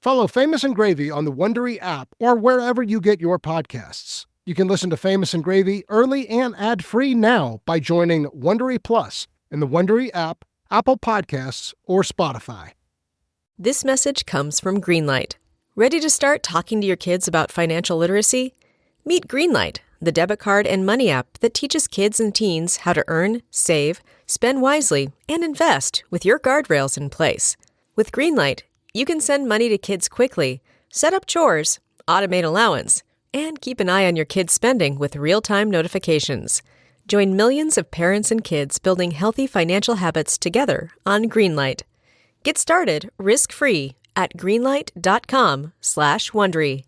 Follow Famous and Gravy on the Wondery app or wherever you get your podcasts. You can listen to Famous and Gravy early and ad-free now by joining Wondery Plus in the Wondery app, Apple Podcasts, or Spotify. This message comes from Greenlight. Ready to start talking to your kids about financial literacy? Meet Greenlight, the debit card and money app that teaches kids and teens how to earn, save, spend wisely, and invest with your guardrails in place. With Greenlight, you can send money to kids quickly, set up chores, automate allowance, and keep an eye on your kids' spending with real-time notifications. Join millions of parents and kids building healthy financial habits together on Greenlight. Get started risk-free at greenlight.com/Wondery.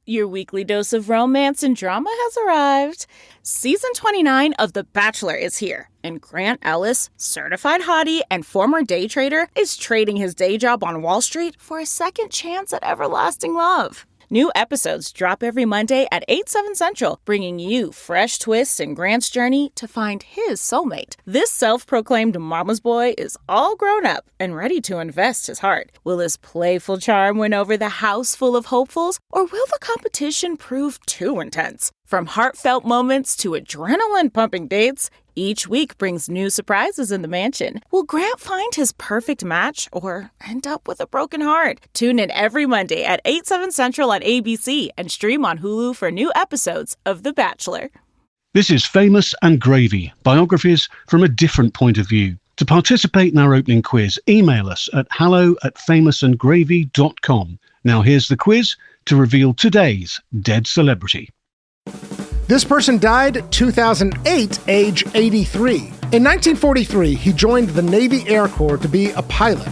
Your weekly dose of romance and drama has arrived. Season 29 of The Bachelor is here, and Grant Ellis, certified hottie and former day trader, is trading his day job on Wall Street for a second chance at everlasting love. New episodes drop every Monday at 8/7 Central, bringing you fresh twists in Grant's journey to find his soulmate. This self-proclaimed mama's boy is all grown up and ready to invest his heart. Will his playful charm win over the house full of hopefuls, or will the competition prove too intense? From heartfelt moments to adrenaline-pumping dates, each week brings new surprises in the mansion. Will Grant find his perfect match or end up with a broken heart? Tune in every Monday at 8/7 Central on ABC and stream on Hulu for new episodes of The Bachelor. This is Famous and Gravy, biographies from a different point of view. To participate in our opening quiz, email us at hello@famousandgravy.com. Now here's the quiz to reveal today's dead celebrity. This person died 2008, age 83. In 1943, he joined the Navy Air Corps to be a pilot.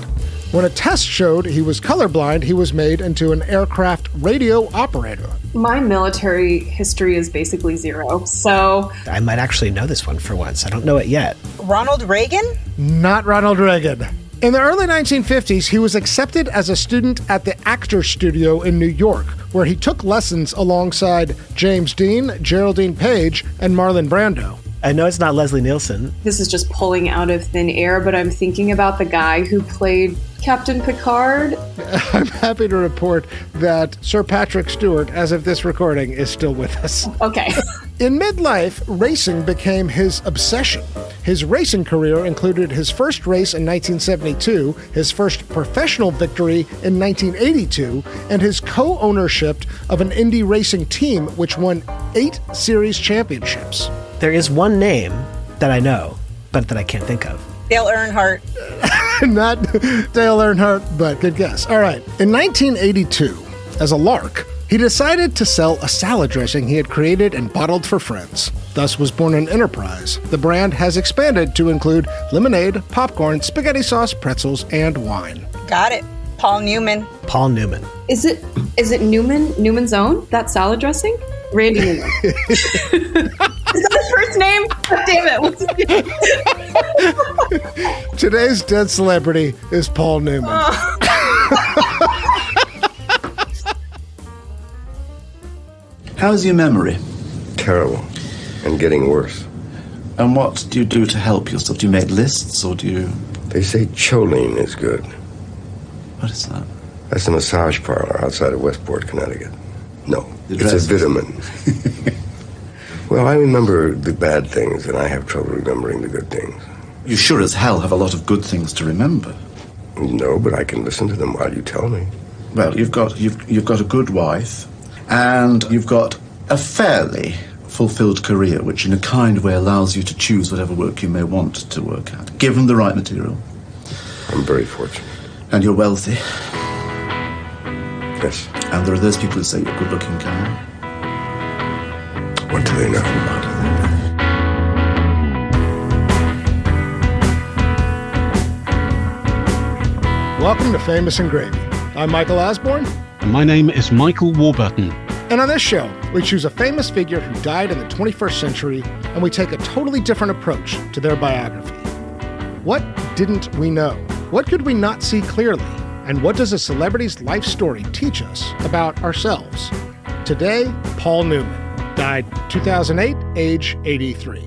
When a test showed he was colorblind, he was made into an aircraft radio operator. My military history is basically zero, so... I might actually know this one for once. I don't know it yet. Ronald Reagan? Not Ronald Reagan. In the early 1950s, he was accepted as a student at the Actors Studio in New York, where he took lessons alongside James Dean, Geraldine Page, and Marlon Brando. I know it's not Leslie Nielsen. This is just pulling out of thin air, but I'm thinking about the guy who played Captain Picard. I'm happy to report that Sir Patrick Stewart, as of this recording, is still with us. Okay. In midlife, racing became his obsession. His racing career included his first race in 1972, his first professional victory in 1982, and his co-ownership of an Indy racing team, which won 8 series championships. There is one name that I know, but that I can't think of. Dale Earnhardt. Not Dale Earnhardt, but good guess. All right. In 1982, as a lark, he decided to sell a salad dressing he had created and bottled for friends. Thus was born an enterprise. The brand has expanded to include lemonade, popcorn, spaghetti sauce, pretzels, and wine. Got it. Paul Newman. Paul Newman. Is it Newman's Own, that salad dressing? Randy Newman. Is that his first name? God damn it. What's his name? Today's dead celebrity is Paul Newman. How's your memory? Terrible. And getting worse. And what do you do to help yourself? Do you make lists, or do you... They say choline is good. What is that? That's a massage parlor outside of Westport, Connecticut. No, it's a Address. vitamin. Well, I remember the bad things, and I have trouble remembering the good things. You sure as hell have a lot of good things to remember. No, but I can listen to them while you tell me. Well, you've got a good wife, and you've got a fairly fulfilled career, which in a kind way allows you to choose whatever work you may want to work at, given the right material. I'm very fortunate. And you're wealthy. Yes. And there are those people who say you're good-looking, Karen. What do they know about it? Welcome to Famous and Gravy. I'm Michael Osborne. And my name is Michael Warburton. And on this show, we choose a famous figure who died in the 21st century, and we take a totally different approach to their biography. What didn't we know? What could we not see clearly? And what does a celebrity's life story teach us about ourselves? Today, Paul Newman, died 2008, age 83.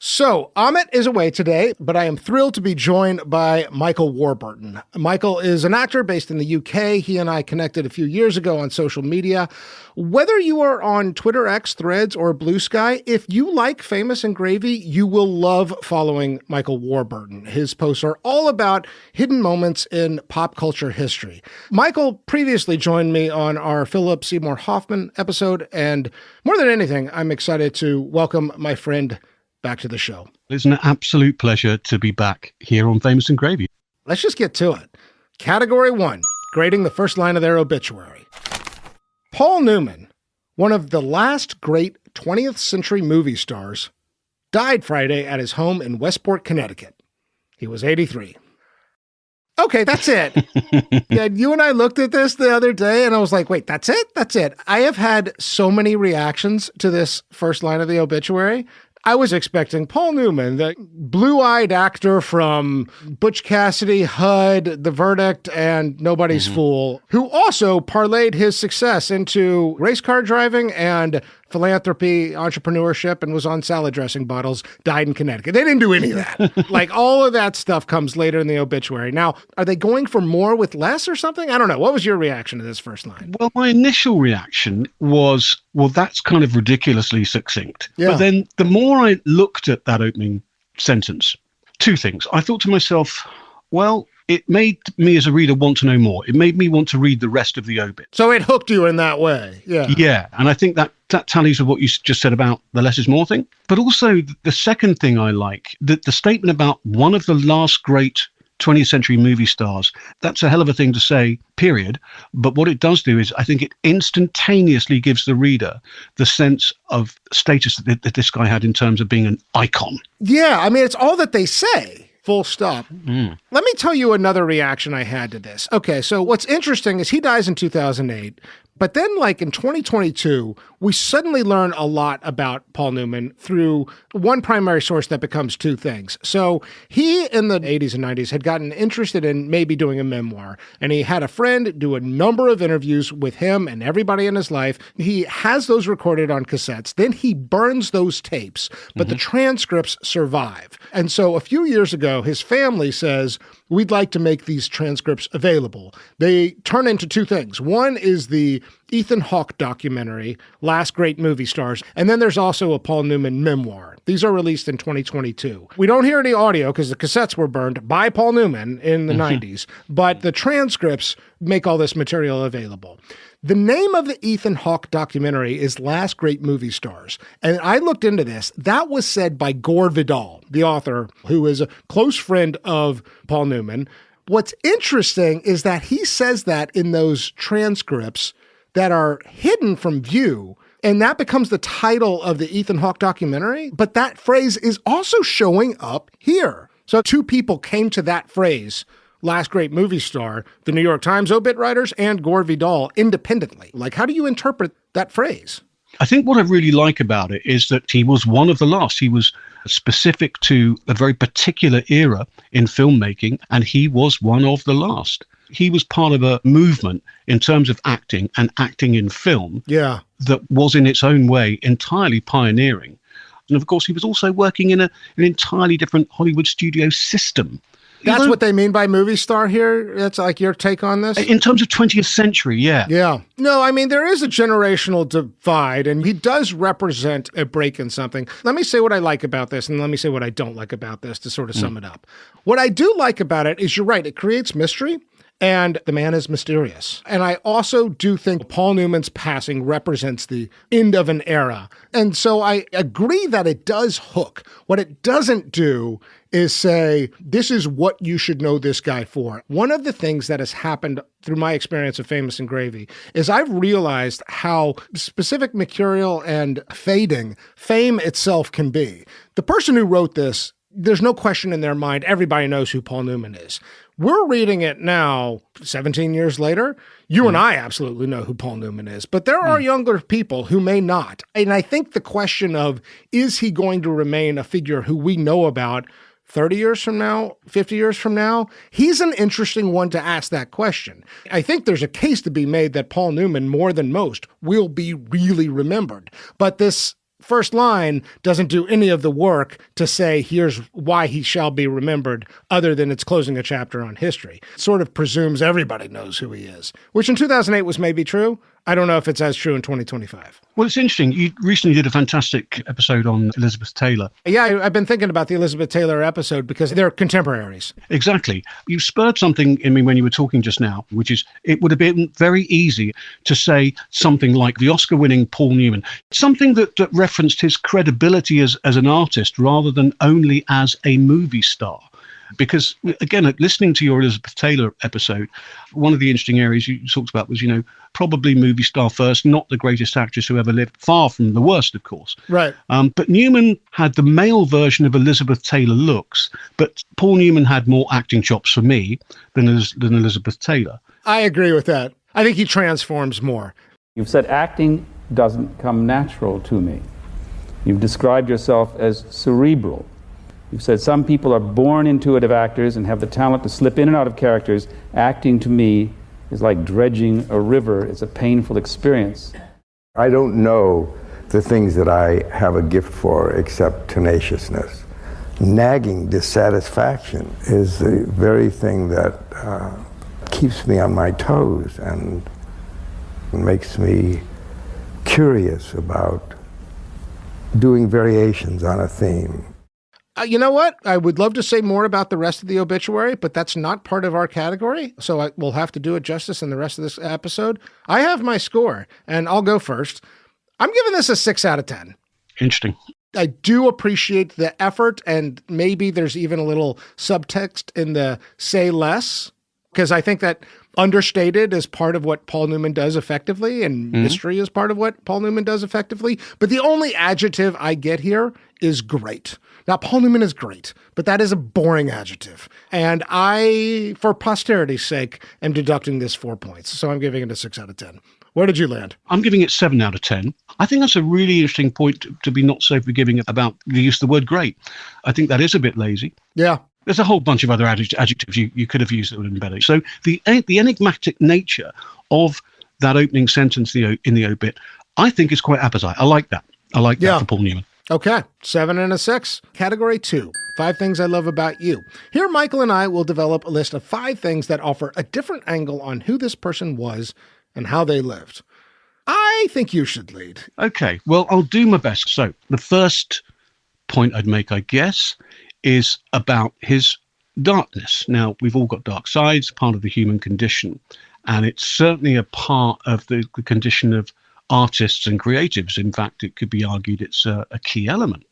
So, Amit is away today, but I am thrilled to be joined by Michael Warburton. Michael is an actor based in the UK. He and I connected a few years ago on social media. Whether you are on Twitter, X, Threads, or Blue Sky, if you like Famous and Gravy, you will love following Michael Warburton. His posts are all about hidden moments in pop culture history. Michael previously joined me on our Philip Seymour Hoffman episode, and more than anything, I'm excited to welcome my friend back to the show. It's an absolute pleasure to be back here on Famous and Gravy. Let's just get to it. Category 1, grading the first line of their obituary. Paul Newman, one of the last great 20th century movie stars, died Friday at his home in Westport, Connecticut. He was 83. Okay, that's it. Yeah, you and I looked at this the other day and I was like, wait, that's it? That's it. I have had so many reactions to this first line of the obituary. I was expecting Paul Newman, the blue-eyed actor from Butch Cassidy, HUD, The Verdict, and Nobody's Fool, who also parlayed his success into race car driving and philanthropy, entrepreneurship, and was on salad dressing bottles, died in Connecticut. They didn't do any of that. Like, all of that stuff comes later in the obituary. Now, are they going for more with less or something? I don't know. What was your reaction to this first line? Well, my initial reaction was, well, that's kind of ridiculously succinct. Yeah. But then the more I looked at that opening sentence, two things. I thought to myself, well, it made me as a reader want to know more. It made me want to read the rest of the obit. So it hooked you in that way. Yeah. Yeah. And I think that tallies with what you just said about the less is more thing. But also the second thing I like, the statement about one of the last great 20th century movie stars, that's a hell of a thing to say, period. But what it does do is I think it instantaneously gives the reader the sense of status that this guy had in terms of being an icon. Yeah. I mean, it's all that they say. Full stop. Let me tell you another reaction I had to this. Okay, so what's interesting is he dies in 2008, but then like in 2022, we suddenly learn a lot about Paul Newman through one primary source that becomes two things. So he in the 80s and 90s had gotten interested in maybe doing a memoir, and he had a friend do a number of interviews with him and everybody in his life. He has those recorded on cassettes. Then he burns those tapes, but the transcripts survive. And so a few years ago, his family says, we'd like to make these transcripts available. They turn into two things. One is the Ethan Hawke documentary, Last Great Movie Stars, and then there's also a Paul Newman memoir. These are released in 2022. We don't hear any audio because the cassettes were burned by Paul Newman in the 90s, but the transcripts make all this material available. The name of the Ethan Hawke documentary is Last Great Movie Stars. And I looked into this. That was said by Gore Vidal, the author, who is a close friend of Paul Newman. What's interesting is that he says that in those transcripts that are hidden from view, and that becomes the title of the Ethan Hawke documentary. But that phrase is also showing up here. So two people came to that phrase, Last Great Movie Star, the New York Times obit writers and Gore Vidal independently. Like, how do you interpret that phrase? I think what I really like about it is that he was one of the last. He was specific to a very particular era in filmmaking, and he was one of the last. He was part of a movement in terms of acting and acting in film that was in its own way entirely pioneering. And of course, he was also working in an entirely different Hollywood studio system. That's what they mean by movie star here? That's like your take on this? In terms of 20th century, yeah. Yeah. No, I mean, there is a generational divide, and he does represent a break in something. Let me say what I like about this, and let me say what I don't like about this to sort of sum it up. What I do like about it is, you're right, it creates mystery. And the man is mysterious. And I also do think Paul Newman's passing represents the end of an era. And so I agree that it does hook. What it doesn't do is say, this is what you should know this guy for. One of the things that has happened through my experience of Famous and Gravy is I've realized how specific mercurial and fading fame itself can be. The person who wrote this, there's no question in their mind, everybody knows who Paul Newman is. We're reading it now, 17 years later. You and I absolutely know who Paul Newman is, but there are younger people who may not. And I think the question of, is he going to remain a figure who we know about 30 years from now, 50 years from now? He's an interesting one to ask that question. I think there's a case to be made that Paul Newman, more than most, will be really remembered. But this first line doesn't do any of the work to say, here's why he shall be remembered, other than it's closing a chapter on history. It sort of presumes everybody knows who he is, which in 2008 was maybe true. I don't know if it's as true in 2025. Well, it's interesting. You recently did a fantastic episode on Elizabeth Taylor. Yeah, I've been thinking about the Elizabeth Taylor episode because they're contemporaries. Exactly. You spurred something in me when you were talking just now, which is it would have been very easy to say something like the Oscar-winning Paul Newman, something that referenced his credibility as an artist rather than only as a movie star. Because, again, listening to your Elizabeth Taylor episode, one of the interesting areas you talked about was, probably movie star first, not the greatest actress who ever lived, far from the worst, of course. Right. But Newman had the male version of Elizabeth Taylor looks, but Paul Newman had more acting chops for me than Elizabeth Taylor. I agree with that. I think he transforms more. You've said acting doesn't come natural to me. You've described yourself as cerebral. You've said some people are born intuitive actors and have the talent to slip in and out of characters. Acting to me is like dredging a river. It's a painful experience. I don't know the things that I have a gift for except tenaciousness. Nagging dissatisfaction is the very thing that keeps me on my toes and makes me curious about doing variations on a theme. You know what? I would love to say more about the rest of the obituary, but that's not part of our category, so we'll have to do it justice in the rest of this episode. I have my score, and I'll go first. I'm giving this a 6 out of 10. Interesting. I do appreciate the effort, and maybe there's even a little subtext in the say less, because I think that understated is part of what Paul Newman does effectively, and mystery is part of what Paul Newman does effectively. But the only adjective I get here is great. Now, Paul Newman is great, but that is a boring adjective. And I, for posterity's sake, am deducting this 4 points. So I'm giving it a 6 out of 10. Where did you land? I'm giving it 7 out of 10. I think that's a really interesting point to be not so forgiving about the use of the word great. I think that is a bit lazy. Yeah. There's a whole bunch of other adjectives you could have used that would have been better. So the enigmatic nature of that opening sentence in the obit, I think is quite apposite. I like that. I like that for Paul Newman. Okay, 7 and a 6. Category 2, 5 things I love about you. Here, Michael and I will develop a list of 5 things that offer a different angle on who this person was and how they lived. I think you should lead. Okay, well, I'll do my best. So the first point I'd make, I guess, is about his darkness. Now, we've all got dark sides, part of the human condition, and it's certainly a part of the condition of artists and creatives. In fact, it could be argued it's a key element.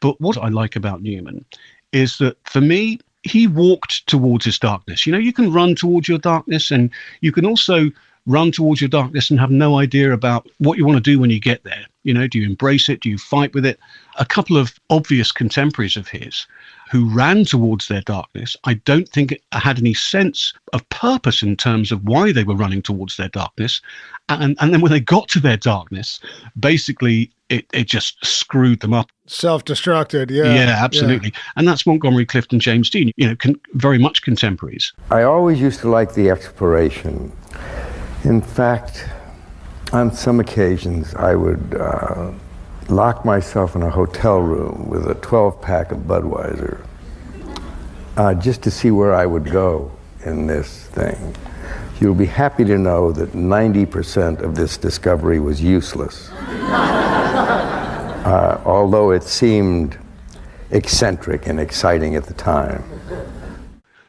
But what I like about Newman is that, for me, he walked towards his darkness. You can run towards your darkness, and you can also run towards your darkness and have no idea about what you want to do when you get there. Do you embrace it? Do you fight with it? A couple of obvious contemporaries of his who ran towards their darkness, I don't think it had any sense of purpose in terms of why they were running towards their darkness. And then when they got to their darkness, basically it just screwed them up. Self-destructed, yeah. Yeah, absolutely. Yeah. And that's Montgomery Clift and James Dean, very much contemporaries. I always used to like the exploration. In fact, on some occasions, I would lock myself in a hotel room with a 12-pack of Budweiser just to see where I would go in this thing. You'll be happy to know that 90% of this discovery was useless, although it seemed eccentric and exciting at the time.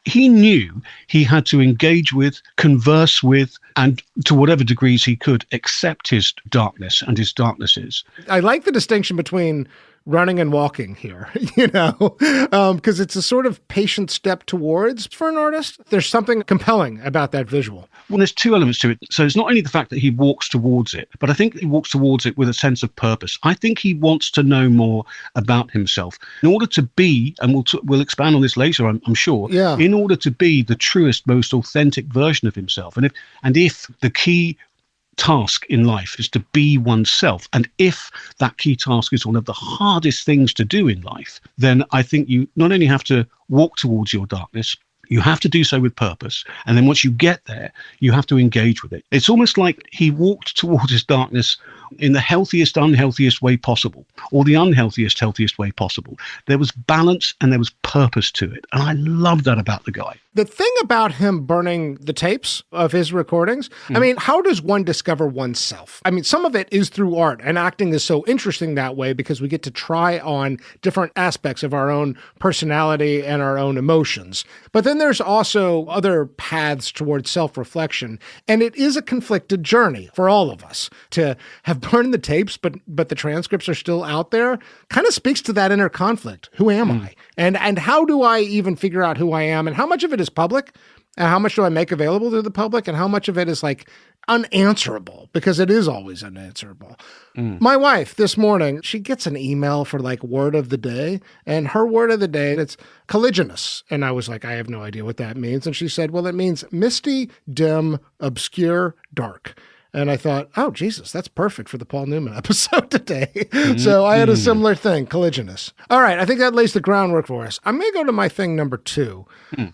He knew he had to engage with, converse with, and to whatever degrees he could, accept his darkness and his darknesses. I like the distinction between running and walking here, because it's a sort of patient step towards for an artist. There's something compelling about that visual. Well, there's 2 elements to it. So it's not only the fact that he walks towards it, but I think he walks towards it with a sense of purpose. I think he wants to know more about himself in order to be, and we'll expand on this later, I'm sure, in order to be the truest, most authentic version of himself. And if the key task in life is to be oneself, and if that key task is one of the hardest things to do in life, then I think you not only have to walk towards your darkness, you have to do so with purpose. And then once you get there, you have to engage with it. It's almost like he walked towards his darkness in the healthiest, unhealthiest way possible, or the unhealthiest, healthiest way possible. There was balance and there was purpose to it. And I love that about the guy. The thing about him burning the tapes of his recordings, I mean, how does one discover oneself? I mean, some of it is through art, and acting is so interesting that way because we get to try on different aspects of our own personality and our own emotions. But then there's also other paths towards self-reflection, and it is a conflicted journey for all of us. To have burned the tapes, but the transcripts are still out there, kind of speaks to that inner conflict. Who am I? And how do I even figure out who I am? And how much of it is public? And how much do I make available to the public? And how much of it is like unanswerable? Because it is always unanswerable. My wife this morning, she gets an email for like word of the day, and her word of the day, it's colliginous. And I was like, I have no idea what that means. And she said, well, it means misty, dim, obscure, dark. And I thought, oh, Jesus, that's perfect for the Paul Newman episode today. So I had a similar thing, colliginous. All right, I think that lays the groundwork for us. I'm going to go to my thing number 2.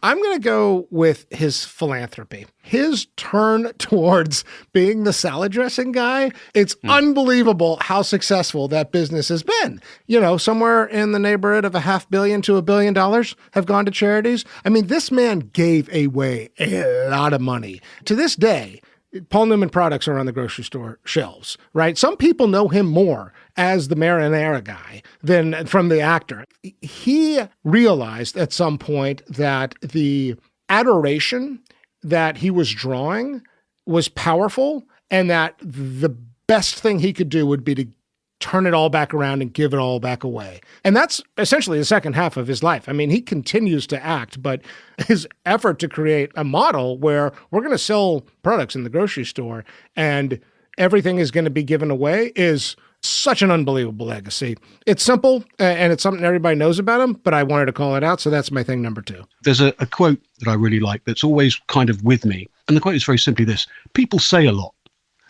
I'm going to go with his philanthropy. His turn towards being the salad dressing guy, it's unbelievable how successful that business has been. You know, somewhere in the neighborhood of $500 million to $1 billion have gone to charities. I mean, this man gave away a lot of money. To this day, Paul Newman products are on the grocery store shelves, right? Some people know him more as the marinara guy than from the actor. He realized at some point that the adoration that he was drawing was powerful and that the best thing he could do would be to turn it all back around and give it all back away. And that's essentially the second half of his life. I mean, he continues to act, but his effort to create a model where we're going to sell products in the grocery store and everything is going to be given away is such an unbelievable legacy. It's simple and it's something everybody knows about him, but I wanted to call it out. So that's my thing number 2. There's a quote that I really like that's always kind of with me. And the quote is very simply this: people say a lot,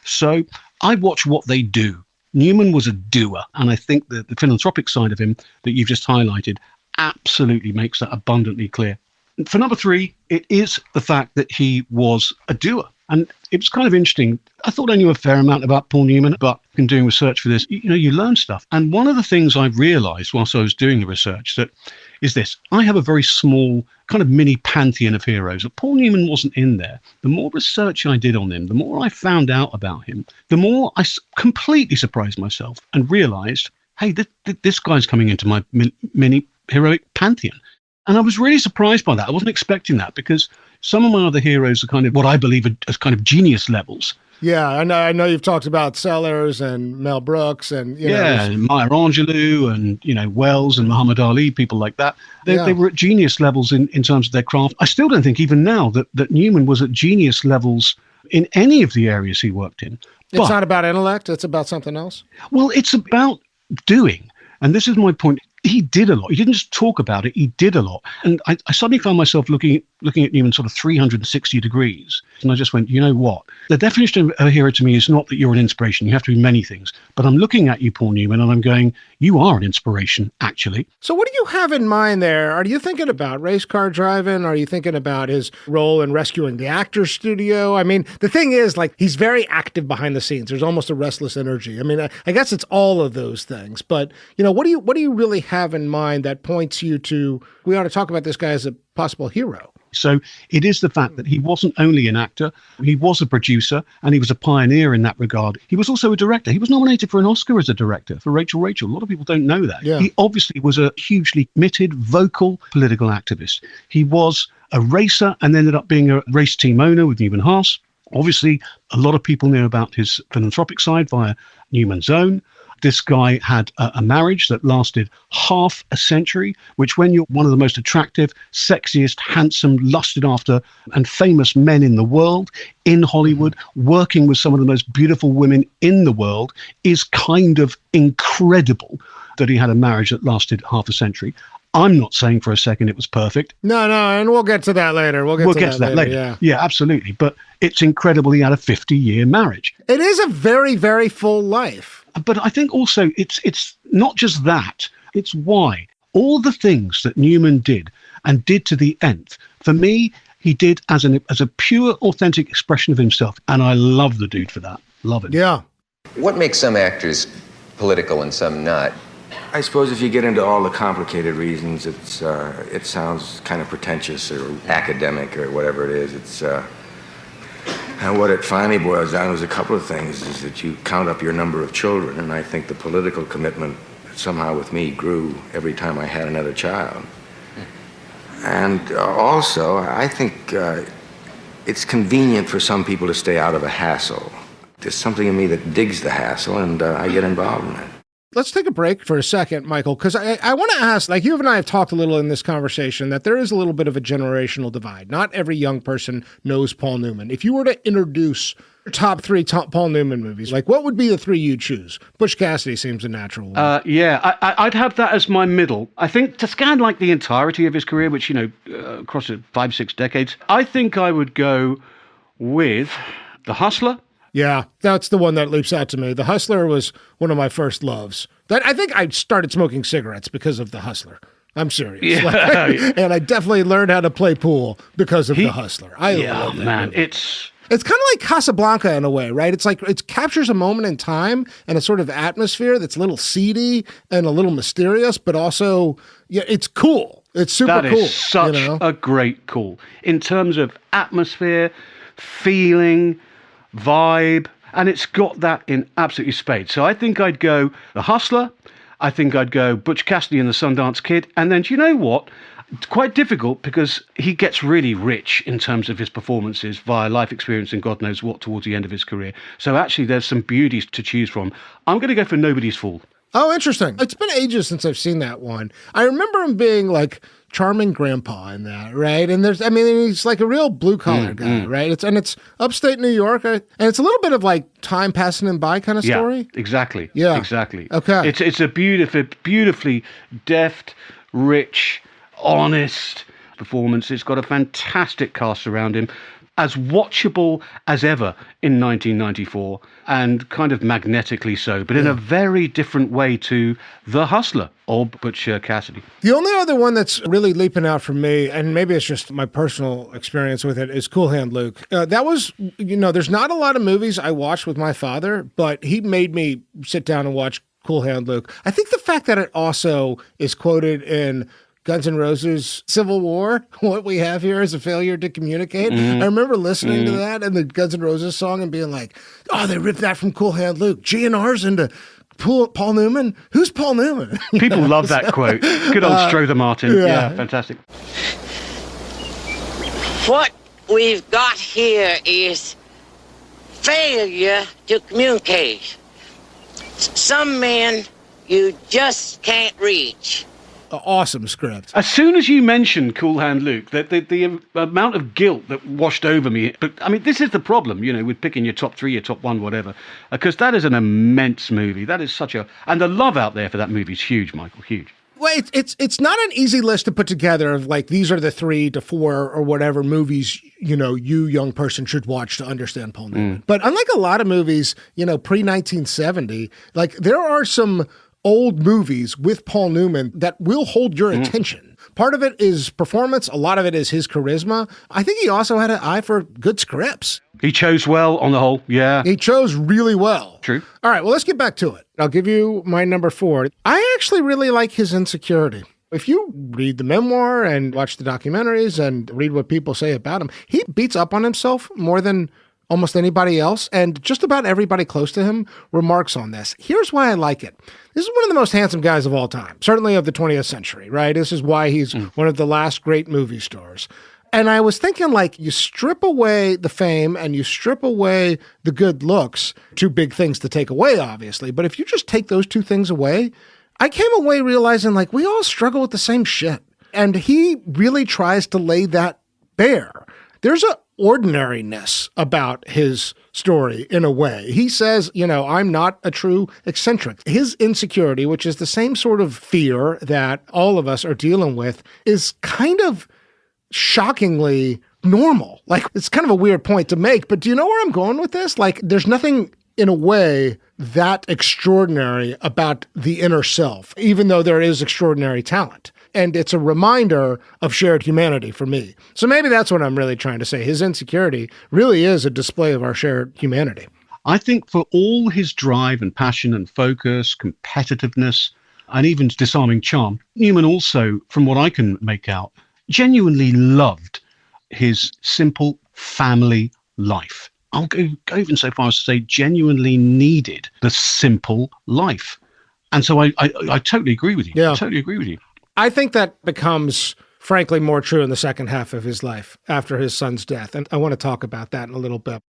so I watch what they do. Newman was a doer, and I think that the philanthropic side of him that you've just highlighted absolutely makes that abundantly clear. For number 3, it is the fact that he was a doer. And it was kind of interesting. I thought I knew a fair amount about Paul Newman, but in doing research for this, you learn stuff. And one of the things I realized whilst I was doing the research that is this: I have a very small kind of mini pantheon of heroes. But Paul Newman wasn't in there. The more research I did on him, the more I found out about him, the more I completely surprised myself and realized, hey, this guy's coming into my mini heroic pantheon. And I was really surprised by that. I wasn't expecting that because some of my other heroes are kind of what I believe are as kind of genius levels. Yeah, I know you've talked about Sellers and Mel Brooks and Maya Angelou and Wells and Muhammad Ali, people like that. They were at genius levels in terms of their craft. I still don't think even now that Newman was at genius levels in any of the areas he worked in. It's not about intellect, it's about something else. Well, it's about doing. And this is my point. He did a lot. He didn't just talk about it. He did a lot. And I suddenly found myself looking at Newman sort of 360 degrees. And I just went, you know what? The definition of a hero to me is not that you're an inspiration. You have to be many things. But I'm looking at you, Paul Newman, and I'm going, you are an inspiration, actually. So what do you have in mind there? Are you thinking about race car driving? Are you thinking about his role in rescuing the Actors Studio? I mean, the thing is, like, he's very active behind the scenes. There's almost a restless energy. I mean, I guess it's all of those things. But, what do you really have in mind that points you to, we ought to talk about this guy as a possible hero? So it is the fact that he wasn't only an actor, he was a producer, and he was a pioneer in that regard. He was also a director. He was nominated for an Oscar as a director for Rachel. A lot of people don't know that. Yeah. He obviously was a hugely committed, vocal political activist. He was a racer and ended up being a race team owner with Newman Haas. Obviously, a lot of people knew about his philanthropic side via Newman's Own. This guy had a marriage that lasted half a century, which when you're one of the most attractive, sexiest, handsome, lusted after and famous men in the world, in Hollywood, working with some of the most beautiful women in the world, is kind of incredible that he had a marriage that lasted half a century. I'm not saying for a second it was perfect. No, and we'll get to that later. We'll get to that later. Yeah, absolutely. But it's incredible he had a 50-year marriage. It is a very, very full life. But I think also it's not just that. It's why. All the things that Newman did and did to the nth, for me, he did as a pure, authentic expression of himself. And I love the dude for that. Love him. Yeah. What makes some actors political and some not? I suppose if you get into all the complicated reasons, it sounds kind of pretentious or academic or whatever it is. And what it finally boils down to is a couple of things, is that you count up your number of children, and I think the political commitment somehow with me grew every time I had another child. And also, I think it's convenient for some people to stay out of a hassle. There's something in me that digs the hassle, and I get involved in it. Let's take a break for a second, Michael, because I want to ask, like you and I have talked a little in this conversation, that there is a little bit of a generational divide. Not every young person knows Paul Newman. If you were to introduce your top three Paul Newman movies, like what would be the three you'd choose? Butch Cassidy seems a natural one. I'd have that as my middle. I think to scan like the entirety of his career, which, across 5-6 decades, I think I would go with The Hustler. Yeah, that's the one that leaps out to me. The Hustler was one of my first loves. I think I started smoking cigarettes because of The Hustler. I'm serious. Yeah. And I definitely learned how to play pool because of The Hustler. I love that movie. It's kind of like Casablanca in a way, right? It's like it captures a moment in time and a sort of atmosphere that's a little seedy and a little mysterious, but also, it's cool. It's super cool. That is such a great call. In terms of atmosphere, feeling, vibe, and it's got that in absolutely spades. So I think I'd go The Hustler, I think I'd go Butch Cassidy and the Sundance Kid, and then do you know what? It's quite difficult because he gets really rich in terms of his performances via life experience and God knows what towards the end of his career. So actually there's some beauties to choose from. I'm going to go for Nobody's Fool. Oh, interesting. It's been ages since I've seen that one. I remember him being like charming grandpa in that, right? And he's like a real blue collar guy, right? It's upstate New York, and it's a little bit of like time passing him by kind of story. Yeah, exactly. Yeah, exactly. Okay, it's a beautifully deft, rich, honest performance. It's got a fantastic cast around him, as watchable as ever in 1994, and kind of magnetically so, but in a very different way to The Hustler or Butch Cassidy. The only other one that's really leaping out for me, and maybe it's just my personal experience with it, is Cool Hand Luke. That was, there's not a lot of movies I watched with my father, but he made me sit down and watch Cool Hand Luke. I think the fact that it also is quoted in Guns N' Roses' Civil War, what we have here is a failure to communicate. I remember listening to that and the Guns N' Roses song and being like, oh, they ripped that from Cool Hand Luke. G&R's into Paul Newman? Who's Paul Newman? People love that quote. Good old Strother Martin. Yeah, fantastic. What we've got here is failure to communicate. Some men you just can't reach. Awesome script. As soon as you mentioned Cool Hand Luke, the amount of guilt that washed over me, but I mean, this is the problem, with picking your top three, your top one, whatever, because that is an immense movie. That is and the love out there for that movie is huge, Michael, huge. Well, it's not an easy list to put together of like, these are the 3 to 4 or whatever movies, you young person should watch to understand Paul Newman. But unlike a lot of movies, pre-1970, like there are some old movies with Paul Newman that will hold your attention. Part of it is performance. A lot of it is his charisma. I think he also had an eye for good scripts. He chose well on the whole. Yeah. He chose really well. True. All right. Well, let's get back to it. I'll give you my number 4. I actually really like his insecurity. If you read the memoir and watch the documentaries and read what people say about him, he beats up on himself more than almost anybody else, and just about everybody close to him remarks on this. Here's why I like it. This is one of the most handsome guys of all time, certainly of the 20th century, right? This is why he's one of the last great movie stars. And I was thinking, like, you strip away the fame and you strip away the good looks, 2 big things to take away, obviously. But if you just take those 2 things away, I came away realizing, like, we all struggle with the same shit. And he really tries to lay that bare. There's a ordinariness about his story in a way. He says, I'm not a true eccentric. His insecurity, which is the same sort of fear that all of us are dealing with, is kind of shockingly normal. Like, it's kind of a weird point to make, but do you know where I'm going with this? Like, there's nothing in a way that extraordinary about the inner self, even though there is extraordinary talent. And it's a reminder of shared humanity for me. So maybe that's what I'm really trying to say. His insecurity really is a display of our shared humanity. I think for all his drive and passion and focus, competitiveness, and even disarming charm, Newman also, from what I can make out, genuinely loved his simple family life. I'll go even so far as to say genuinely needed the simple life. And so I totally agree with you. Yeah. I totally agree with you. I think that becomes, frankly, more true in the second half of his life after his son's death. And I want to talk about that in a little bit.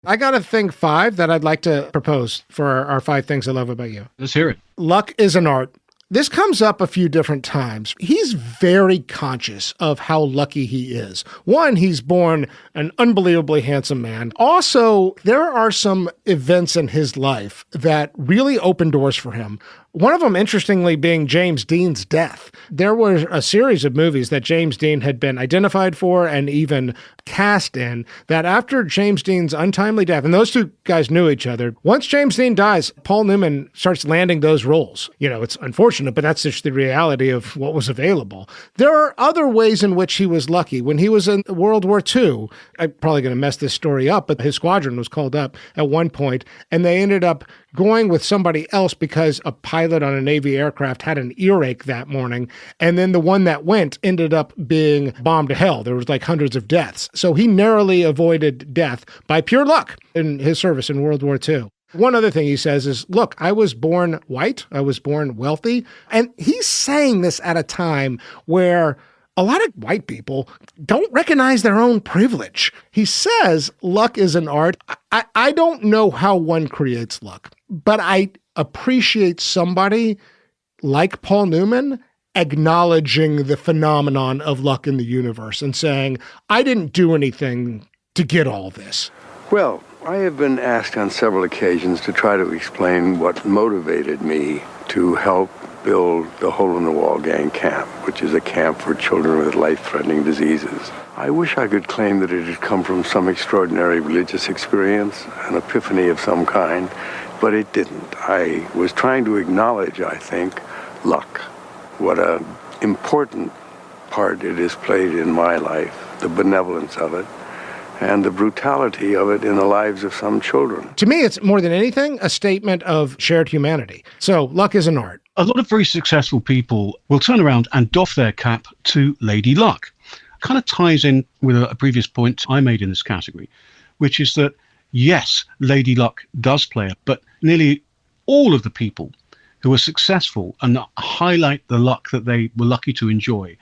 I got a thing 5 that I'd like to propose for our 5 things I love about you. Let's hear it. Luck is an art. This comes up a few different times. He's very conscious of how lucky he is. One, he's born an unbelievably handsome man. Also, there are some events in his life that really open doors for him. One of them, interestingly, being James Dean's death. There was a series of movies that James Dean had been identified for and even cast in that after James Dean's untimely death, and those two guys knew each other, once James Dean dies, Paul Newman starts landing those roles. You know, it's unfortunate, but that's just the reality of what was available. There are other ways in which he was lucky. When he was in World War II, I'm probably going to mess this story up, but his squadron was called up at one point, and they ended up going with somebody else because a pilot on a Navy aircraft had an earache that morning. And then the one that went ended up being bombed to hell. There was like hundreds of deaths. So he narrowly avoided death by pure luck in his service in World War II. One other thing he says is, look, I was born white. I was born wealthy. And he's saying this at a time where a lot of white people don't recognize their own privilege. He says luck is an art. I don't know how one creates luck, but I appreciate somebody like Paul Newman acknowledging the phenomenon of luck in the universe and saying, I didn't do anything to get all this. Well, I have been asked on several occasions to try to explain what motivated me to help build the Hole in the Wall Gang Camp, which is a camp for children with life-threatening diseases. I wish I could claim that it had come from some extraordinary religious experience, an epiphany of some kind, but it didn't. I was trying to acknowledge, I think, luck. What an important part it has played in my life, the benevolence of it, and the brutality of it in the lives of some children. To me, it's more than anything a statement of shared humanity. So luck is an art. A lot of very successful people will turn around and doff their cap to Lady Luck. Kind of ties in with a previous point I made in this category, which is that, yes, Lady Luck does play it, but nearly all of the people who are successful and highlight the luck that they were lucky to enjoy,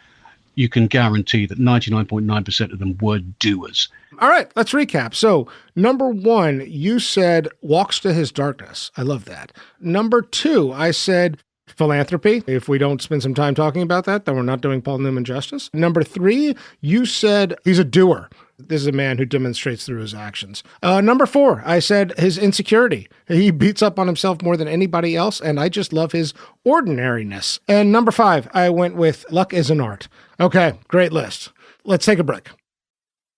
you can guarantee that 99.9% of them were doers. All right, let's recap. So, number 1, you said walks to his darkness. I love that. Number 2, I said philanthropy. If we don't spend some time talking about that, then we're not doing Paul Newman justice. Number 3, you said he's a doer. This is a man who demonstrates through his actions. Number 4, I said his insecurity. He beats up on himself more than anybody else, and I just love his ordinariness. And number 5, I went with luck is an art. Okay, great list. Let's take a break.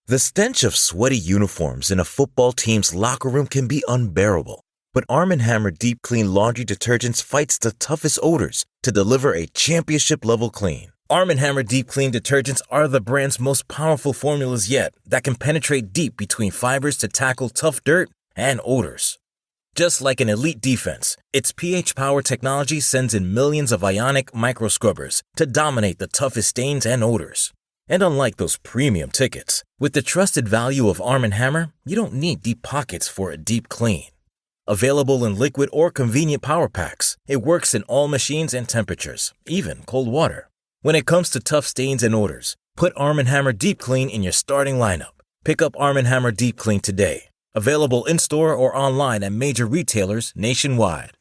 The stench of sweaty uniforms in a football team's locker room can be unbearable. But Arm & Hammer Deep Clean Laundry Detergents fights the toughest odors to deliver a championship-level clean. Arm & Hammer Deep Clean Detergents are the brand's most powerful formulas yet that can penetrate deep between fibers to tackle tough dirt and odors. Just like an elite defense, its pH-power technology sends in millions of ionic microscrubbers to dominate the toughest stains and odors. And unlike those premium tickets, with the trusted value of Arm & Hammer, you don't need deep pockets for a deep clean. Available in liquid or convenient power packs, it works in all machines and temperatures, even cold water. When it comes to tough stains and odors, put Arm & Hammer Deep Clean in your starting lineup. Pick up Arm & Hammer Deep Clean today. Available in-store or online at major retailers nationwide.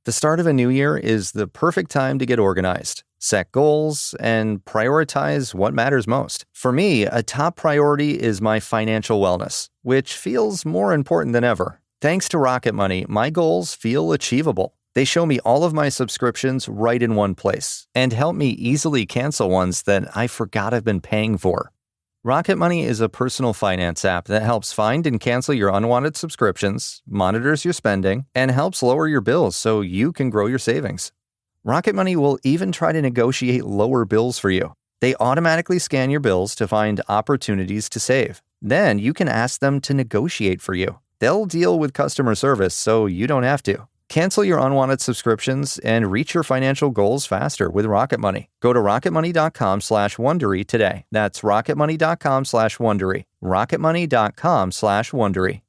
The start of a new year is the perfect time to get organized, set goals, and prioritize what matters most. For me, a top priority is my financial wellness, which feels more important than ever. Thanks to Rocket Money, my goals feel achievable. They show me all of my subscriptions right in one place and help me easily cancel ones that I forgot I've been paying for. Rocket Money is a personal finance app that helps find and cancel your unwanted subscriptions, monitors your spending, and helps lower your bills so you can grow your savings. Rocket Money will even try to negotiate lower bills for you. They automatically scan your bills to find opportunities to save. Then you can ask them to negotiate for you. They'll deal with customer service so you don't have to. Cancel your unwanted subscriptions and reach your financial goals faster with Rocket Money. Go to rocketmoney.com/Wondery today. That's rocketmoney.com/Wondery. rocketmoney.com/Wondery.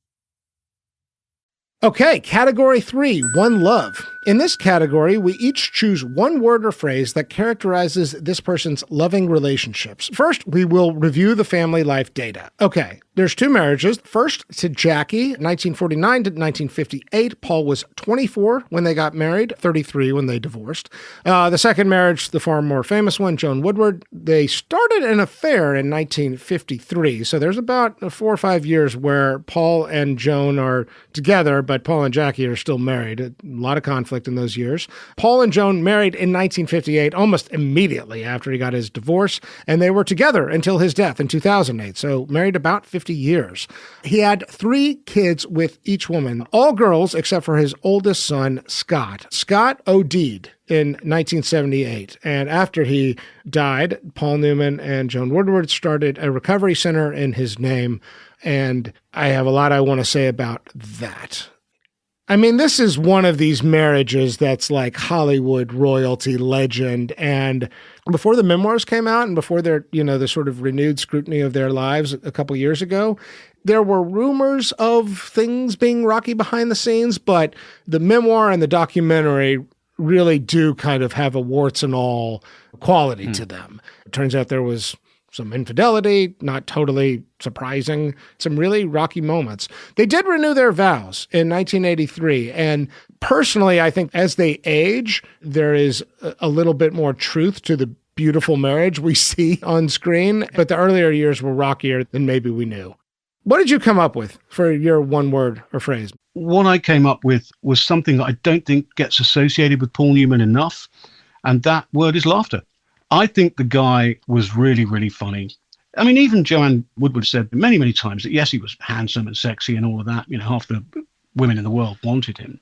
Okay, category 3, one love. In this category, we each choose one word or phrase that characterizes this person's loving relationships. First, we will review the family life data. Okay, there's 2 marriages. First, to Jackie, 1949 to 1958. Paul was 24 when they got married, 33 when they divorced. The second marriage, the far more famous one, Joan Woodward, they started an affair in 1953. So there's about 4 or 5 years where Paul and Joan are together, but Paul and Jackie are still married. A lot of conflict in those years. Paul and Joan married in 1958, almost immediately after he got his divorce, and they were together until his death in 2008, so married about 50 years. He had 3 kids with each woman, all girls except for his oldest son, Scott. Scott OD'd in 1978, and after he died, Paul Newman and Joan Woodward started a recovery center in his name, and I have a lot I want to say about that. I mean, this is one of these marriages that's like Hollywood royalty legend. And before the memoirs came out and before their, the sort of renewed scrutiny of their lives a couple years ago, there were rumors of things being rocky behind the scenes, but the memoir and the documentary really do kind of have a warts and all quality to them. It turns out there was some infidelity, not totally surprising, some really rocky moments. They did renew their vows in 1983. And personally, I think as they age, there is a little bit more truth to the beautiful marriage we see on screen. But the earlier years were rockier than maybe we knew. What did you come up with for your one word or phrase? What I came up with was something that I don't think gets associated with Paul Newman enough, and that word is laughter. I think the guy was really, really funny. I mean, even Joanne Woodward said many, many times that, yes, he was handsome and sexy and all of that. Half the women in the world wanted him.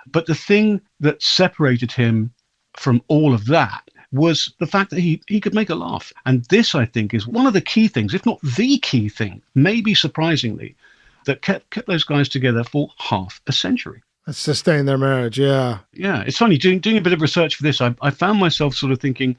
But the thing that separated him from all of that was the fact that he could make a laugh. And this, I think, is one of the key things, if not the key thing, maybe surprisingly, that kept those guys together for half a century. Let's sustain their marriage, yeah. Yeah, it's funny, doing a bit of research for this, I found myself sort of thinking,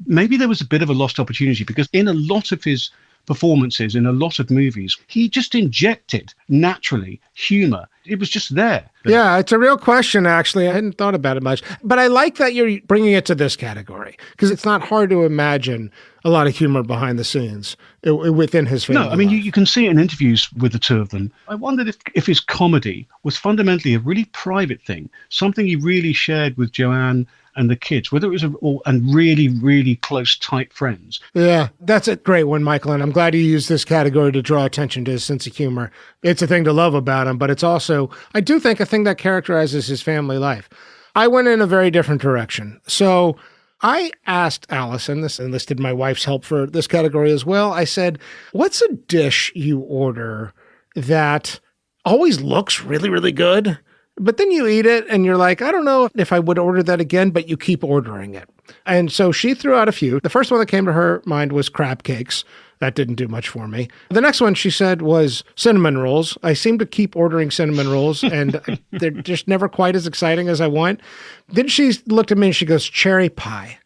maybe there was a bit of a lost opportunity, because in a lot of his performances, in a lot of movies, he just injected naturally humor. It was just there. Yeah, it's a real question, actually. I hadn't thought about it much. But I like that you're bringing it to this category, because it's not hard to imagine a lot of humor behind the scenes within his family. No, I mean, you can see it in interviews with the two of them. I wondered if his comedy was fundamentally a really private thing, something he really shared with Joanne and the kids, whether it was and really, really close, tight friends. Yeah, that's a great one, Michael, and I'm glad you used this category to draw attention to his sense of humor. It's a thing to love about him, but it's also, I do think, a thing that characterizes his family life. I went in a very different direction. So I asked Allison, this enlisted my wife's help for this category as well. I said, what's a dish you order that always looks really, really good, but then you eat it and you're like, I don't know if I would order that again, but you keep ordering it. And so she threw out a few. The first one that came to her mind was crab cakes. That didn't do much for me. The next one she said was cinnamon rolls. I seem to keep ordering cinnamon rolls and they're just never quite as exciting as I want. Then she looked at me and she goes, cherry pie.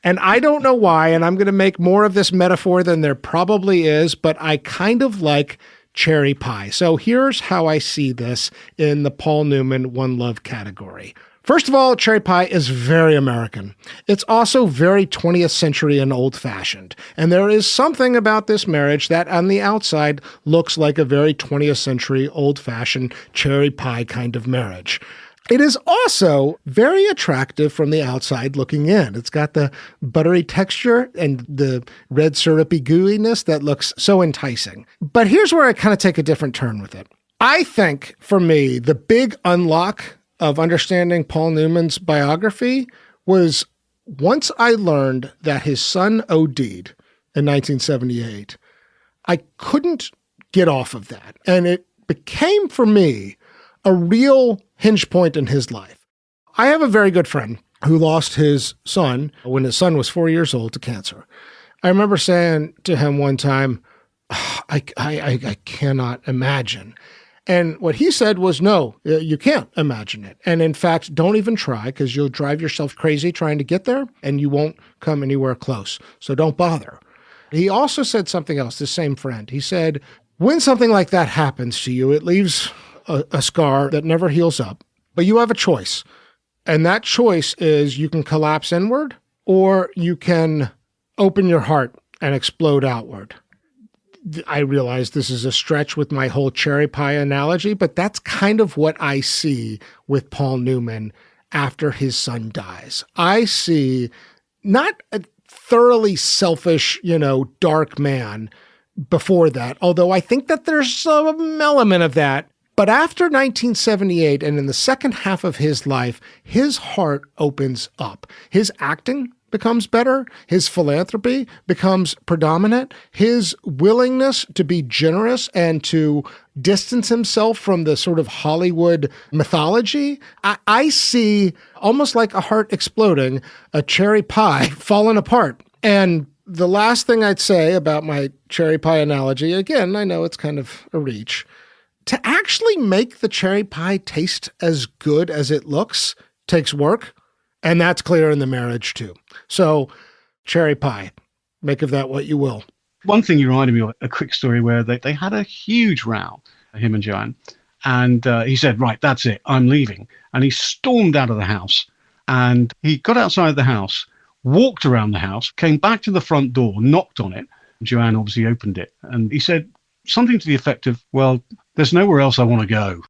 And I don't know why, and I'm going to make more of this metaphor than there probably is, but I kind of like cherry pie. So here's how I see this in the Paul Newman One Love category. First of all, cherry pie is very American. It's also very 20th century and old-fashioned. And there is something about this marriage that on the outside looks like a very 20th century old-fashioned cherry pie kind of marriage. It is also very attractive from the outside looking in. It's got the buttery texture and the red syrupy gooiness that looks so enticing. But here's where I kind of take a different turn with it. I think, for me, the big unlock of understanding Paul Newman's biography was once I learned that his son OD'd in 1978, I couldn't get off of that. And it became, for me, a real hinge point in his life. I have a very good friend who lost his son when his son was 4 years old to cancer. I remember saying to him one time, I cannot imagine. And what he said was, no, you can't imagine it. And in fact, don't even try, because you'll drive yourself crazy trying to get there and you won't come anywhere close. So don't bother. He also said something else, this same friend. He said, when something like that happens to you, it leaves a scar that never heals up, but you have a choice. And that choice is you can collapse inward or you can open your heart and explode outward. I realize this is a stretch with my whole cherry pie analogy, but that's kind of what I see with Paul Newman after his son dies. I see not a thoroughly selfish, dark man before that, although I think that there's some element of that. But after 1978 and in the second half of his life, his heart opens up. His acting becomes better. His philanthropy becomes predominant. His willingness to be generous and to distance himself from the sort of Hollywood mythology. I see almost like a heart exploding, a cherry pie falling apart. And the last thing I'd say about my cherry pie analogy, again, I know it's kind of a reach, to actually make the cherry pie taste as good as it looks takes work. And that's clear in the marriage too. So cherry pie, make of that what you will. One thing you reminded me of, a quick story where they had a huge row, him and Joanne. And he said, right, that's it, I'm leaving. And he stormed out of the house. And he got outside the house, walked around the house, came back to the front door, knocked on it. Joanne obviously opened it. And he said something to the effect of, well, there's nowhere else I want to go.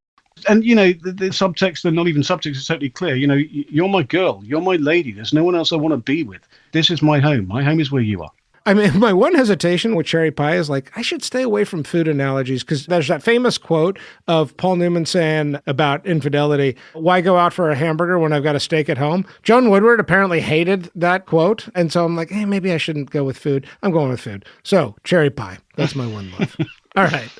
And, the subtext, they're not even subtext, is totally clear. You're my girl. You're my lady. There's no one else I want to be with. This is my home. My home is where you are. I mean, my one hesitation with cherry pie is like, I should stay away from food analogies, because there's that famous quote of Paul Newman saying about infidelity, why go out for a hamburger when I've got a steak at home? Joan Woodward apparently hated that quote. And so I'm like, hey, maybe I shouldn't go with food. I'm going with food. So cherry pie. That's my one love. All right,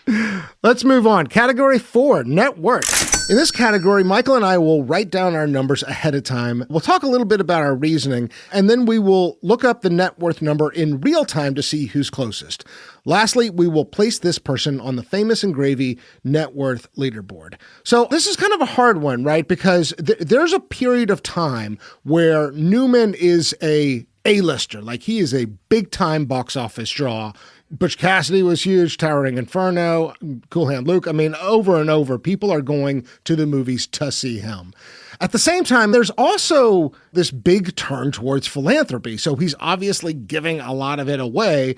let's move on. Category 4, net worth. In this category, Michael and I will write down our numbers ahead of time. We'll talk a little bit about our reasoning, and then we will look up the net worth number in real time to see who's closest. Lastly, we will place this person on the Famous and Gravy net worth leaderboard. So this is kind of a hard one, right? Because there's a period of time where Newman is a A-lister, like he is a big-time box office draw. Butch Cassidy was huge, Towering Inferno, Cool Hand Luke. I mean, over and over, people are going to the movies to see him. At the same time, there's also this big turn towards philanthropy. So he's obviously giving a lot of it away.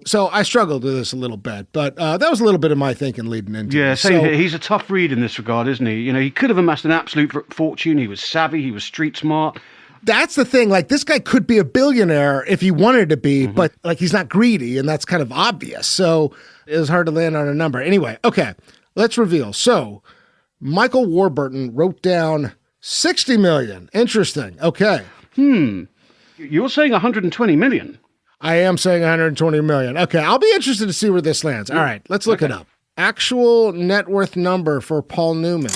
So I struggled with this a little bit, but that was a little bit of my thinking leading into Yeah, this. same here. He's a tough read in this regard, isn't he? He could have amassed an absolute fortune. He was savvy. He was street smart. That's the thing. Like, this guy could be a billionaire if he wanted to be, but like, he's not greedy, and that's kind of obvious. So it was hard to land on a number. Anyway, okay, let's reveal. So Michael Warburton wrote down 60 million. Interesting. Okay. You're saying 120 million. I am saying 120 million. Okay, I'll be interested to see where this lands. All right, let's look it up. Actual net worth number for Paul Newman.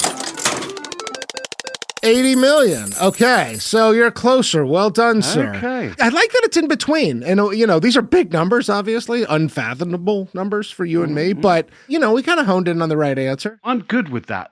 80 million. Okay, so you're closer. Well done, sir. Okay. I like that it's in between. And, these are big numbers, obviously, unfathomable numbers for you and me, but, we kind of honed in on the right answer. I'm good with that.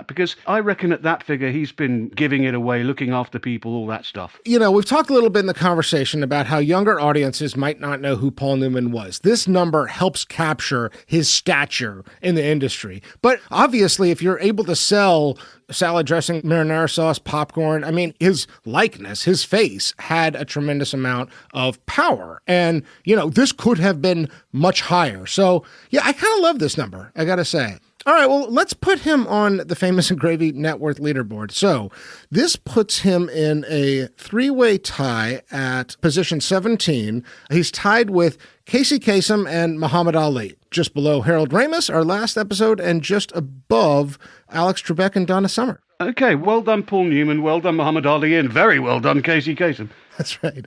Because I reckon at that figure, he's been giving it away, looking after people, all that stuff. We've talked a little bit in the conversation about how younger audiences might not know who Paul Newman was. This number helps capture his stature in the industry. But obviously, if you're able to sell salad dressing, marinara sauce, popcorn, I mean, his likeness, his face had a tremendous amount of power. And, this could have been much higher. So, yeah, I kind of love this number, I got to say. All right, well, let's put him on the Famous and Gravy net worth leaderboard. So this puts him in a three-way tie at position 17. He's tied with Casey Kasem and Muhammad Ali, just below Harold Ramis, our last episode, and just above Alex Trebek and Donna Summer. Okay, well done, Paul Newman. Well done, Muhammad Ali, and very well done, Casey Kasem. That's right.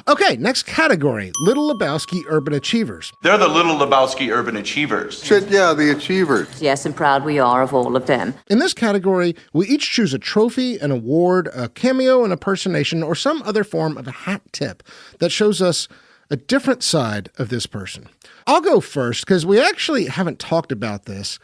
Okay, next category, Little Lebowski Urban Achievers. They're the Little Lebowski Urban Achievers. Yeah, the Achievers. Yes, and proud we are of all of them. In this category, we each choose a trophy, an award, a cameo, an impersonation, or some other form of a hat tip that shows us a different side of this person. I'll go first because we actually haven't talked about this.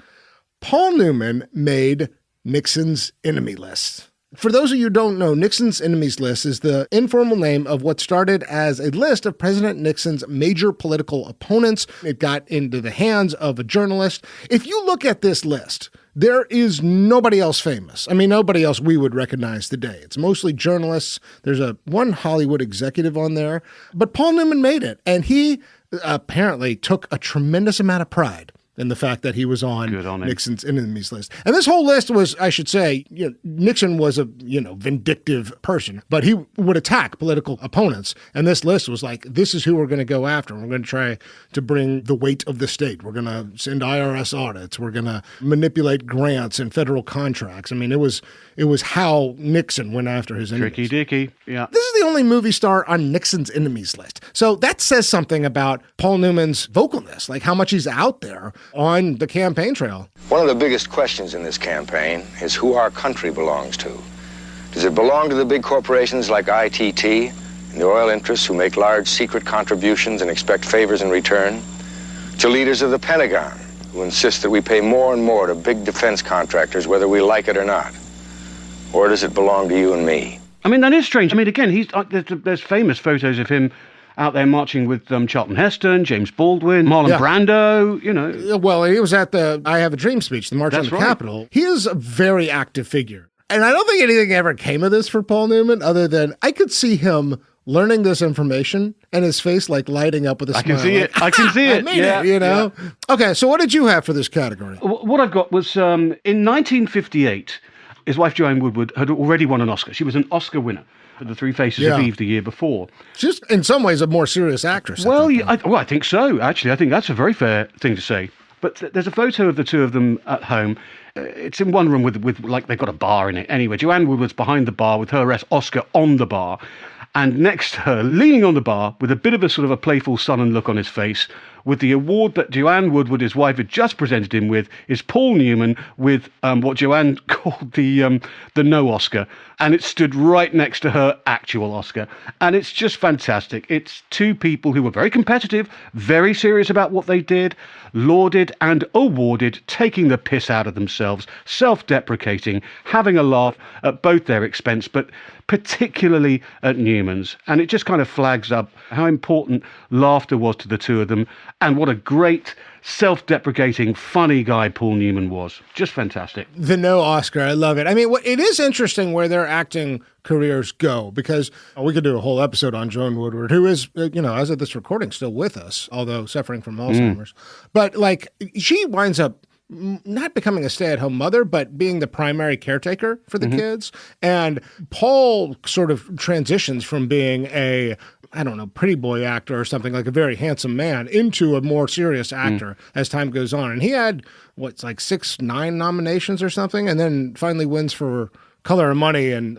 Paul Newman made Nixon's enemy list. For those of you who don't know, Nixon's enemies list is the informal name of what started as a list of President Nixon's major political opponents. It got into the hands of a journalist. If you look at this list, there is nobody else famous. I mean, nobody else we would recognize today. It's mostly journalists. There's one Hollywood executive on there. But Paul Newman made it, and he apparently took a tremendous amount of pride in the fact that he was on Nixon's enemies list. And this whole list was, I should say, Nixon was a, vindictive person, but he would attack political opponents. And this list was like, this is who we're going to go after. We're going to try to bring the weight of the state. We're going to send IRS audits. We're going to manipulate grants and federal contracts. I mean, it was how Nixon went after his enemies. Tricky dicky, yeah. This is the only movie star on Nixon's enemies list. So that says something about Paul Newman's vocalness, like how much he's out there on the campaign trail. One of the biggest questions in this campaign is who our country belongs to. Does it belong to the big corporations like ITT and the oil interests who make large secret contributions and expect favors in return? To leaders of the Pentagon who insist that we pay more and more to big defense contractors whether we like it or not? Or does it belong to you and me? I mean, that is strange. I mean, again, there's famous photos of him out there marching with Charlton Heston, James Baldwin, Marlon Brando, Well, he was at the I Have a Dream speech, the March on the Capitol. He is a very active figure. And I don't think anything ever came of this for Paul Newman other than I could see him learning this information and his face like lighting up with a smile. I can see it. I can see it. I made it, Yeah. Okay, so what did you have for this category? What I've got was in 1958, his wife Joanne Woodward had already won an Oscar. She was an Oscar winner for The Three Faces of Eve the year before. She's, in some ways, a more serious actress. I think so, actually. I think that's a very fair thing to say. But there's a photo of the two of them at home. It's in one room with like, they've got a bar in it. Anyway, Joanne Woodward's behind the bar with her Oscar on the bar. And next to her, leaning on the bar, with a bit of a sort of a playful sullen look on his face, with the award that Joanne Woodward, his wife, had just presented him with, is Paul Newman with what Joanne called the no Oscar. And it stood right next to her actual Oscar. And it's just fantastic. It's two people who were very competitive, very serious about what they did, lauded and awarded, taking the piss out of themselves, self-deprecating, having a laugh at both their expense, but particularly at Newman's. And it just kind of flags up how important laughter was to the two of them and what a great self-deprecating, funny guy Paul Newman was. Just fantastic. The no Oscar, I love it. I mean, it is interesting where their acting careers go, because we could do a whole episode on Joan Woodward, who is, as of this recording, still with us, although suffering from Alzheimer's. But she winds up not becoming a stay-at-home mother, but being the primary caretaker for the kids. And Paul sort of transitions from being a pretty boy actor or something, like a very handsome man, into a more serious actor as time goes on. And he had, 9 nominations or something, and then finally wins for Color of Money and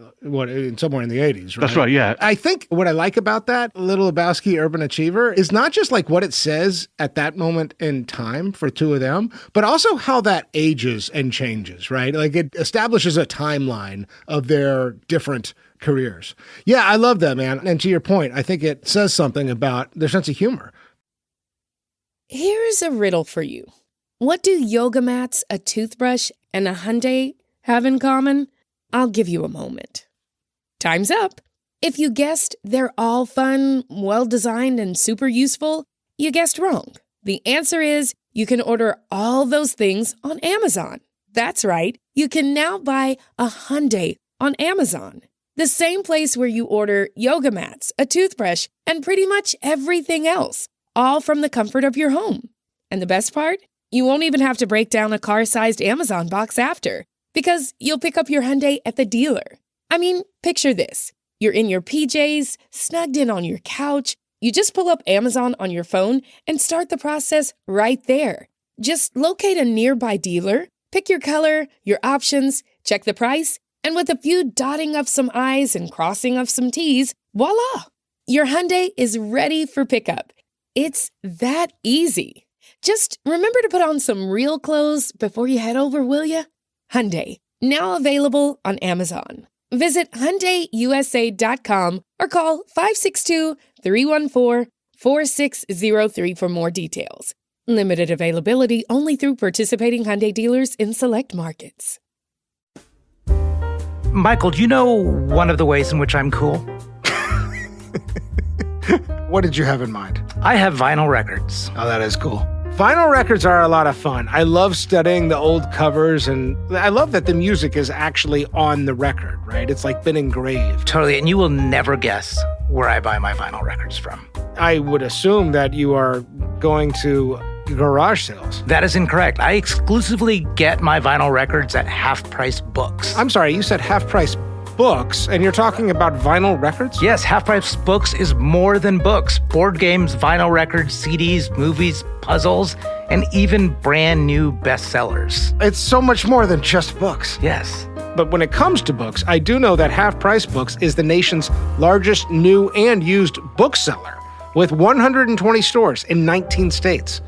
somewhere in the 80s, right? That's right, yeah. I think what I like about that Little Lebowski Urban Achiever is not just like what it says at that moment in time for two of them, but also how that ages and changes, right? Like it establishes a timeline of their different careers. Yeah, I love that, man. And to your point, I think it says something about their sense of humor. Here's a riddle for you. What do yoga mats, a toothbrush, and a Hyundai have in common? I'll give you a moment. Time's up. If you guessed they're all fun, well-designed, and super useful, you guessed wrong. The answer is you can order all those things on Amazon. That's right. You can now buy a Hyundai on Amazon. The same place where you order yoga mats, a toothbrush, and pretty much everything else, all from the comfort of your home. And the best part? You won't even have to break down a car-sized Amazon box after, because you'll pick up your Hyundai at the dealer. I mean, picture this. You're in your PJs, snugged in on your couch. You just pull up Amazon on your phone and start the process right there. Just locate a nearby dealer, pick your color, your options, check the price, and with a few dotting of some I's and crossing of some T's, voila! Your Hyundai is ready for pickup. It's that easy. Just remember to put on some real clothes before you head over, will ya? Hyundai, now available on Amazon. Visit HyundaiUSA.com or call 562-314-4603 for more details. Limited availability only through participating Hyundai dealers in select markets. Michael, do you know one of the ways in which I'm cool? What did you have in mind? I have vinyl records. Oh, that is cool. Vinyl records are a lot of fun. I love studying the old covers, and I love that the music is actually on the record, right? It's like been engraved. Totally, and you will never guess where I buy my vinyl records from. I would assume that you are going to garage sales. That is incorrect. I exclusively get my vinyl records at half-price books. I'm sorry, you said half-price books, and you're talking about vinyl records? Yes, half-price books is more than books. Board games, vinyl records, CDs, movies, puzzles, and even brand new bestsellers. It's so much more than just books. Yes. But when it comes to books, I do know that Half Price Books is the nation's largest new and used bookseller, with 120 stores in 19 states.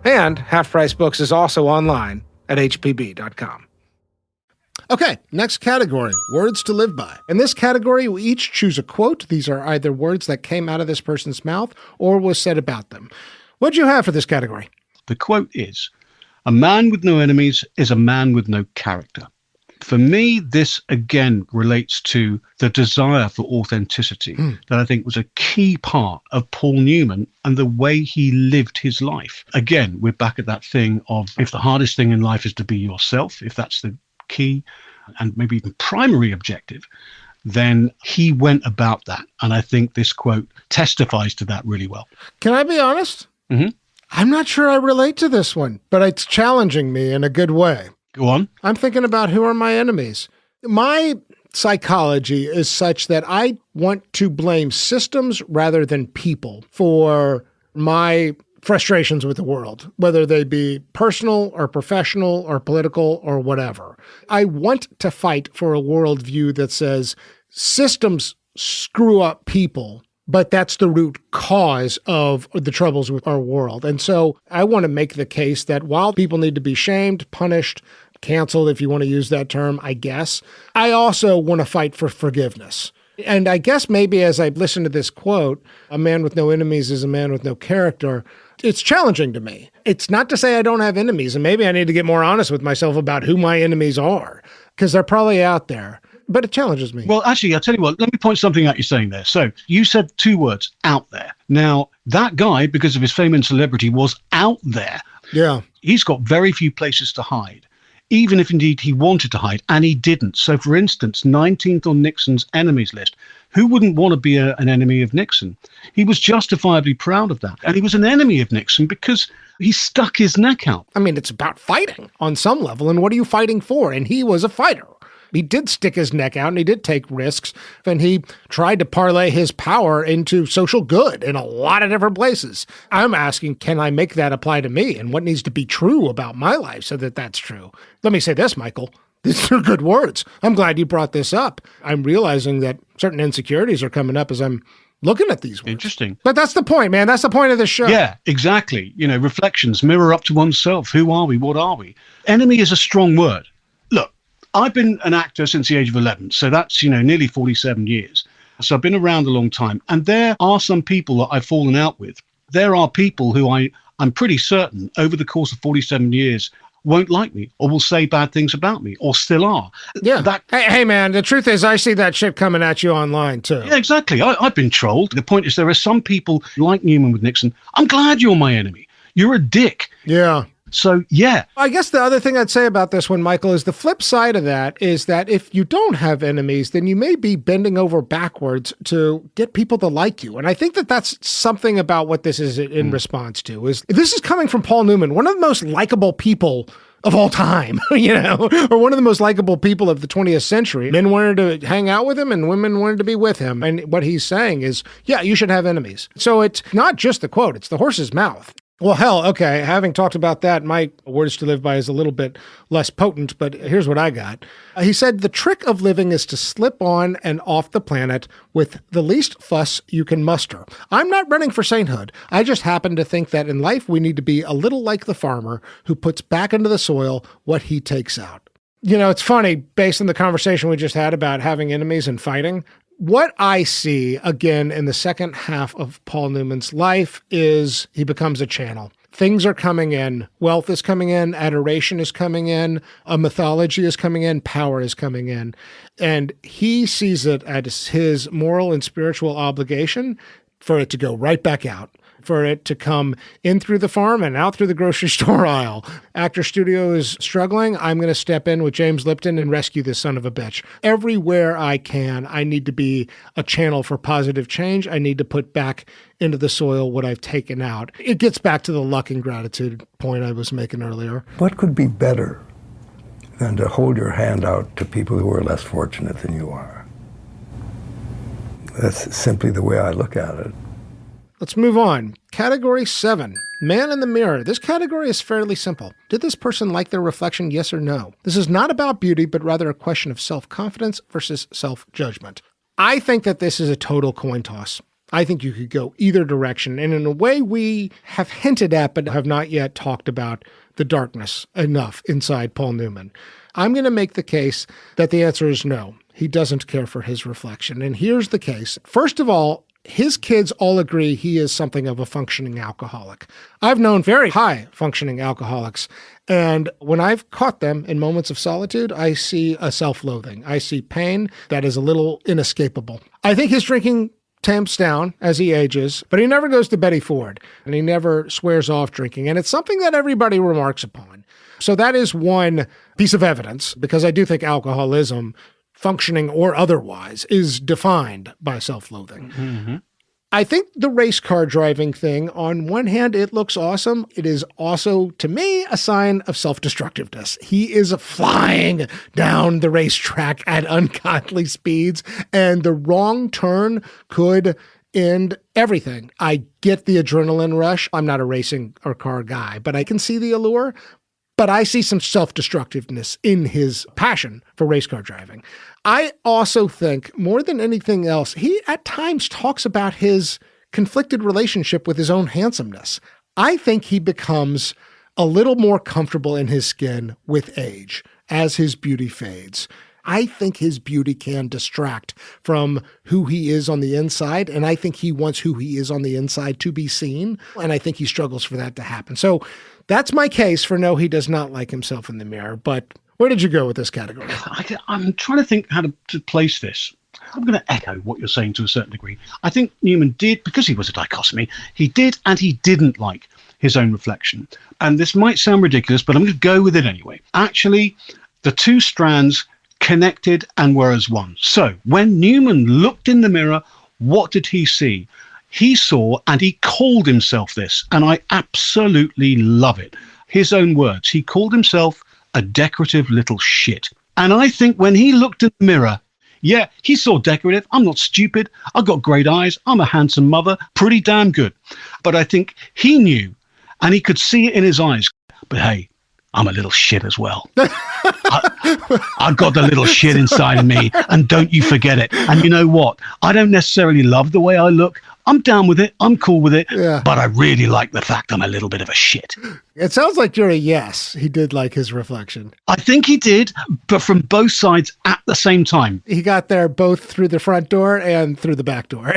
And Half Price Books is also online at hpb.com. Okay, next category, words to live by. In this category, we each choose a quote. These are either words that came out of this person's mouth or was said about them. What do you have for this category? The quote is, "A man with no enemies is a man with no character." For me, this again relates to the desire for authenticity that I think was a key part of Paul Newman and the way he lived his life. Again, we're back at that thing of if the hardest thing in life is to be yourself, if that's the key and maybe even primary objective, then he went about that. And I think this quote testifies to that really well. Can I be honest? Mm-hmm. I'm not sure I relate to this one, but it's challenging me in a good way. Go on. I'm thinking about who are my enemies. My psychology is such that I want to blame systems rather than people for my frustrations with the world, whether they be personal or professional or political or whatever. I want to fight for a worldview that says systems screw up people, but that's the root cause of the troubles with our world. And so I want to make the case that while people need to be shamed, punished, canceled, if you want to use that term, I guess, I also want to fight for forgiveness. And I guess maybe as I listen to this quote, a man with no enemies is a man with no character, it's challenging to me. It's not to say I don't have enemies, and maybe I need to get more honest with myself about who my enemies are, because they're probably out there. But it challenges me. Well, actually, I'll tell you what, let me point something out you're saying there. So you said two words, out there. Now, that guy, because of his fame and celebrity, was out there. Yeah. He's got very few places to hide, even if indeed he wanted to hide, and he didn't. So, for instance, 19th on Nixon's enemies list. Who wouldn't want to be an enemy of Nixon? He was justifiably proud of that. And he was an enemy of Nixon because he stuck his neck out. I mean, it's about fighting on some level. And what are you fighting for? And he was a fighter. He did stick his neck out and he did take risks, and he tried to parlay his power into social good in a lot of different places. I'm asking, can I make that apply to me, and what needs to be true about my life so that that's true? Let me say this, Michael. These are good words. I'm glad you brought this up. I'm realizing that certain insecurities are coming up as I'm looking at these words. Interesting. But that's the point, man. That's the point of the show. Yeah, exactly. You know, reflections, mirror up to oneself. Who are we? What are we? Enemy is a strong word. Look, I've been an actor since the age of 11, so that's, nearly 47 years. So I've been around a long time, and there are some people that I've fallen out with. There are people who I'm pretty certain over the course of 47 years won't like me or will say bad things about me or still are. Yeah. Hey, man, the truth is I see that shit coming at you online too. Yeah, exactly. I've been trolled. The point is there are some people like Newman with Nixon. I'm glad you're my enemy. You're a dick. Yeah. So, yeah. I guess the other thing I'd say about this one, Michael, is the flip side of that is that if you don't have enemies, then you may be bending over backwards to get people to like you. And I think that that's something about what this is in response to. Is this is coming from Paul Newman, one of the most likable people of all time, or one of the most likable people of the 20th century. Men wanted to hang out with him and women wanted to be with him. And what he's saying is, yeah, you should have enemies. So it's not just the quote, it's the horse's mouth. Well, hell, okay, having talked about that, my words to live by is a little bit less potent, but here's what I got. He said, the trick of living is to slip on and off the planet with the least fuss you can muster. I'm not running for sainthood. I just happen to think that in life we need to be a little like the farmer who puts back into the soil what he takes out. It's funny, based on the conversation we just had about having enemies and fighting, what I see, again, in the second half of Paul Newman's life is he becomes a channel things are coming in. Wealth is coming in. Adoration is coming in. A mythology is coming in. Power is coming in. And he sees it as his moral and spiritual obligation for it to go right back out, for it to come in through the farm and out through the grocery store aisle. Actor Studio is struggling. I'm going to step in with James Lipton and rescue this son of a bitch. Everywhere I can, I need to be a channel for positive change. I need to put back into the soil what I've taken out. It gets back to the luck and gratitude point I was making earlier. What could be better than to hold your hand out to people who are less fortunate than you are? That's simply the way I look at it. Let's move on. Category 7, Man in the Mirror. This category is fairly simple. Did this person like their reflection, yes or no? This is not about beauty, but rather a question of self-confidence versus self-judgment. I think that this is a total coin toss. I think you could go either direction. And in a way we have hinted at, but have not yet talked about the darkness enough inside Paul Newman. I'm going to make the case that the answer is no. He doesn't care for his reflection. And here's the case. First of all, his kids all agree he is something of a functioning alcoholic. I've known very high functioning alcoholics. And when I've caught them in moments of solitude, I see a self-loathing. I see pain that is a little inescapable. I think his drinking tamps down as he ages, but he never goes to Betty Ford and he never swears off drinking. And it's something that everybody remarks upon. So that is one piece of evidence, because I do think alcoholism, functioning or otherwise, is defined by self-loathing. Mm-hmm. I think the race car driving thing, on one hand, it looks awesome. It is also, to me, a sign of self-destructiveness. He is flying down the racetrack at ungodly speeds, and the wrong turn could end everything. I get the adrenaline rush. I'm not a racing or car guy, but I can see the allure. But I see some self-destructiveness in his passion for race car driving. I also think, more than anything else, he at times talks about his conflicted relationship with his own handsomeness. I think he becomes a little more comfortable in his skin with age as his beauty fades. I think his beauty can distract from who he is on the inside, and I think he wants who he is on the inside to be seen, and I think he struggles for that to happen. So that's my case for no, he does not like himself in the mirror. But where did you go with this category? I'm trying to think how to place this. I'm going to echo what you're saying to a certain degree. I think Newman did, because he was a dichotomy, he did and he didn't like his own reflection. And this might sound ridiculous, but I'm going to go with it anyway. Actually, the two strands connected and were as one. So when Newman looked in the mirror, what did he see? He saw, and he called himself this, and I absolutely love it. His own words. He called himself a decorative little shit. And I think when he looked in the mirror, yeah, he saw decorative. I'm not stupid. I've got great eyes. I'm a handsome mother. Pretty damn good. But I think he knew, and he could see it in his eyes. But hey, I'm a little shit as well. I've got the little shit inside of me, and don't you forget it. And you know what? I don't necessarily love the way I look. I'm down with it. I'm cool with it. Yeah. But I really like the fact I'm a little bit of a shit. It sounds like you're a yes. He did like his reflection. I think he did, but from both sides at the same time. He got there both through the front door and through the back door.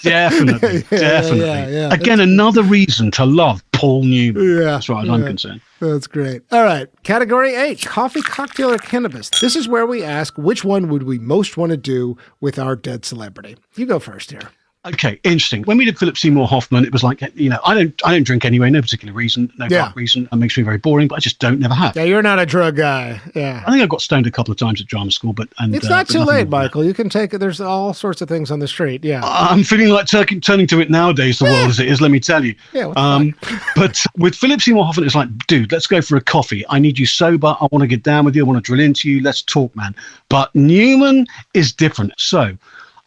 Definitely. Yeah. Again, another reason to love Paul Newman, as far as I'm concerned. That's great. All right. Category 8, coffee, cocktail, or cannabis. This is where we ask, which one would we most want to do with our dead celebrity? You go first here. Okay, interesting. When we did Philip Seymour Hoffman, it was like, you know, I don't drink anyway, no particular reason, no dark reason. It makes me very boring, but I just never have. Yeah, you're not a drug guy. Yeah. I think I got stoned a couple of times at drama school, but it's not too late, Michael. You can take it. There's all sorts of things on the street. Yeah. I'm feeling like turning to it nowadays, the world as it is, let me tell you. Yeah. But with Philip Seymour Hoffman, it's like, dude, let's go for a coffee. I need you sober. I want to get down with you. I want to drill into you. Let's talk, man. But Newman is different. So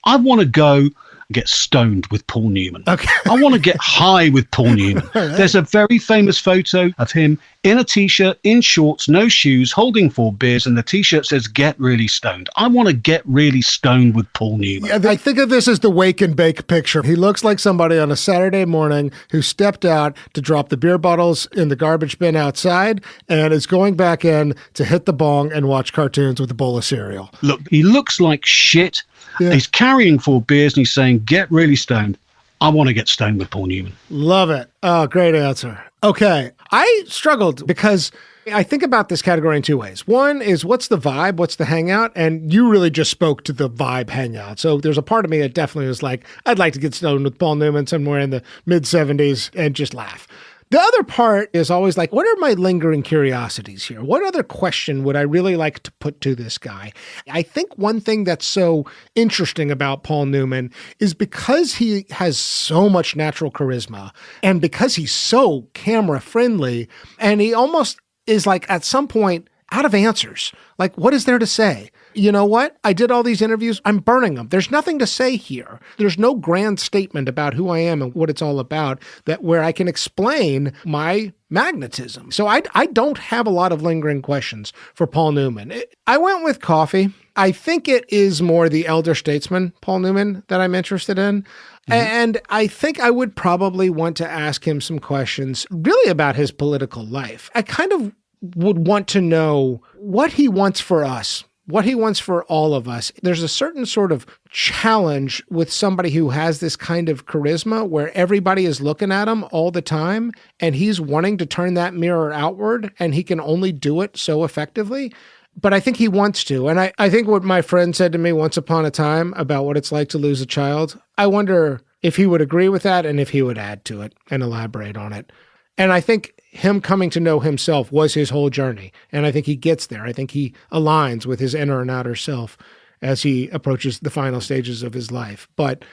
I want to go get stoned with Paul Newman. Okay. I want to get high with Paul Newman. Right. There's a very famous photo of him in a t-shirt, in shorts, no shoes, holding 4 beers, and the t-shirt says, "Get really stoned." I want to get really stoned with Paul Newman. Yeah, I think of this as the wake and bake picture. He looks like somebody on a Saturday morning who stepped out to drop the beer bottles in the garbage bin outside and is going back in to hit the bong and watch cartoons with a bowl of cereal. Look, he looks like shit. Yeah. He's carrying 4 beers and he's saying, "Get really stoned." I want to get stoned with Paul Newman. Love it. Oh, great answer. Okay. I struggled because I think about this category in two ways. One is what's the vibe? What's the hangout? And you really just spoke to the vibe hangout. So there's a part of me that definitely was like, I'd like to get stoned with Paul Newman somewhere in the mid-70s and just laugh. The other part is always like, what are my lingering curiosities here? What other question would I really like to put to this guy? I think one thing that's so interesting about Paul Newman is because he has so much natural charisma and because he's so camera friendly, and he almost is like at some point out of answers. Like, what is there to say? You know what? I did all these interviews. I'm burning them. There's nothing to say here. There's no grand statement about who I am and what it's all about that where I can explain my magnetism. So I don't have a lot of lingering questions for Paul Newman. I went with coffee. I think it is more the elder statesman, Paul Newman, that I'm interested in. Mm-hmm. And I think I would probably want to ask him some questions really about his political life. I kind of would want to know what he wants for us, what he wants for all of us. There's a certain sort of challenge with somebody who has this kind of charisma where everybody is looking at him all the time and he's wanting to turn that mirror outward and he can only do it so effectively. But I think he wants to. And I think what my friend said to me once upon a time about what it's like to lose a child, I wonder if he would agree with that and if he would add to it and elaborate on it. And I think him coming to know himself was his whole journey. And I think he gets there. I think he aligns with his inner and outer self as he approaches the final stages of his life. But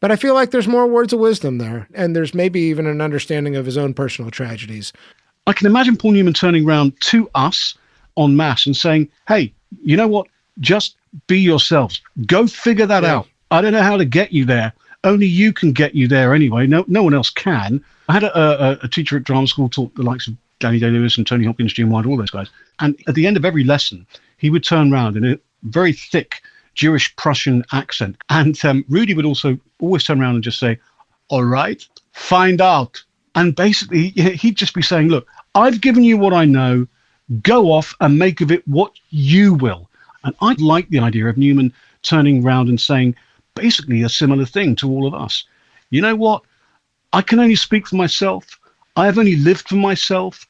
I feel like there's more words of wisdom there. And there's maybe even an understanding of his own personal tragedies. I can imagine Paul Newman turning around to us en masse and saying, hey, you know what? Just be yourselves. Go figure that out. I don't know how to get you there. Only you can get you there anyway. No one else can. I had a teacher at drama school taught the likes of Danny Day-Lewis and Tony Hopkins, Gene Wilder, all those guys. And at the end of every lesson, he would turn around in a very thick Jewish Prussian accent. And Rudy would also always turn around and just say, all right, find out. And basically, he'd just be saying, look, I've given you what I know. Go off and make of it what you will. And I like the idea of Newman turning around and saying basically a similar thing to all of us. You know what? I can only speak for myself. I have only lived for myself.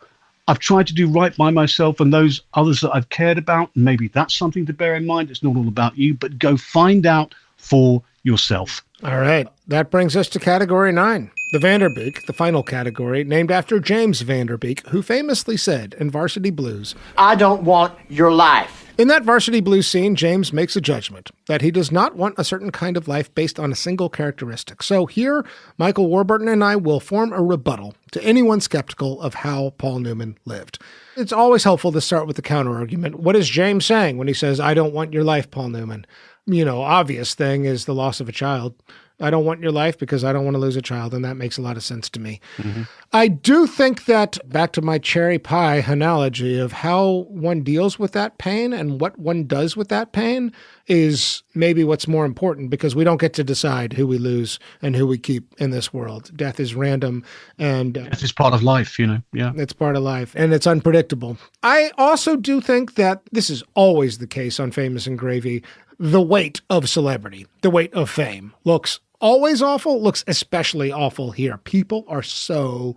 I've tried to do right by myself and those others that I've cared about. Maybe that's something to bear in mind. It's not all about you, but go find out for yourself. All right. That brings us to category 9. The Vanderbeek, the final category, named after James Vanderbeek, who famously said in Varsity Blues, I don't want your life. In that Varsity Blues scene, James makes a judgment that he does not want a certain kind of life based on a single characteristic. So here, Michael Warburton and I will form a rebuttal to anyone skeptical of how Paul Newman lived. It's always helpful to start with the counter-argument. What is James saying when he says, I don't want your life, Paul Newman? You know, obvious thing is the loss of a child. I don't want your life because I don't want to lose a child, and that makes a lot of sense to me. Mm-hmm. I do think that, back to my cherry pie analogy of how one deals with that pain and what one does with that pain is maybe what's more important, because we don't get to decide who we lose and who we keep in this world. Death is random, and death is part of life, you know. Yeah, it's part of life, and it's unpredictable. I also do think that this is always the case on Famous and Gravy. The weight of celebrity, the weight of fame looks always awful, looks especially awful here. People are so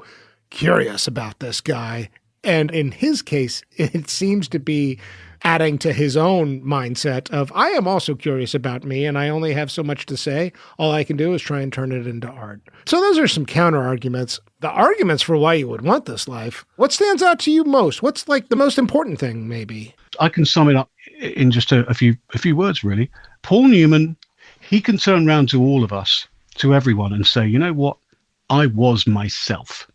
curious about this guy. And in his case, it seems to be adding to his own mindset of, I am also curious about me and I only have so much to say. All I can do is try and turn it into art. So those are some counter arguments. The arguments for why you would want this life. What stands out to you most? What's like the most important thing, maybe? I can sum it up in just a few words, really. Paul Newman, he can turn around to all of us, to everyone, and say, you know what? I was myself.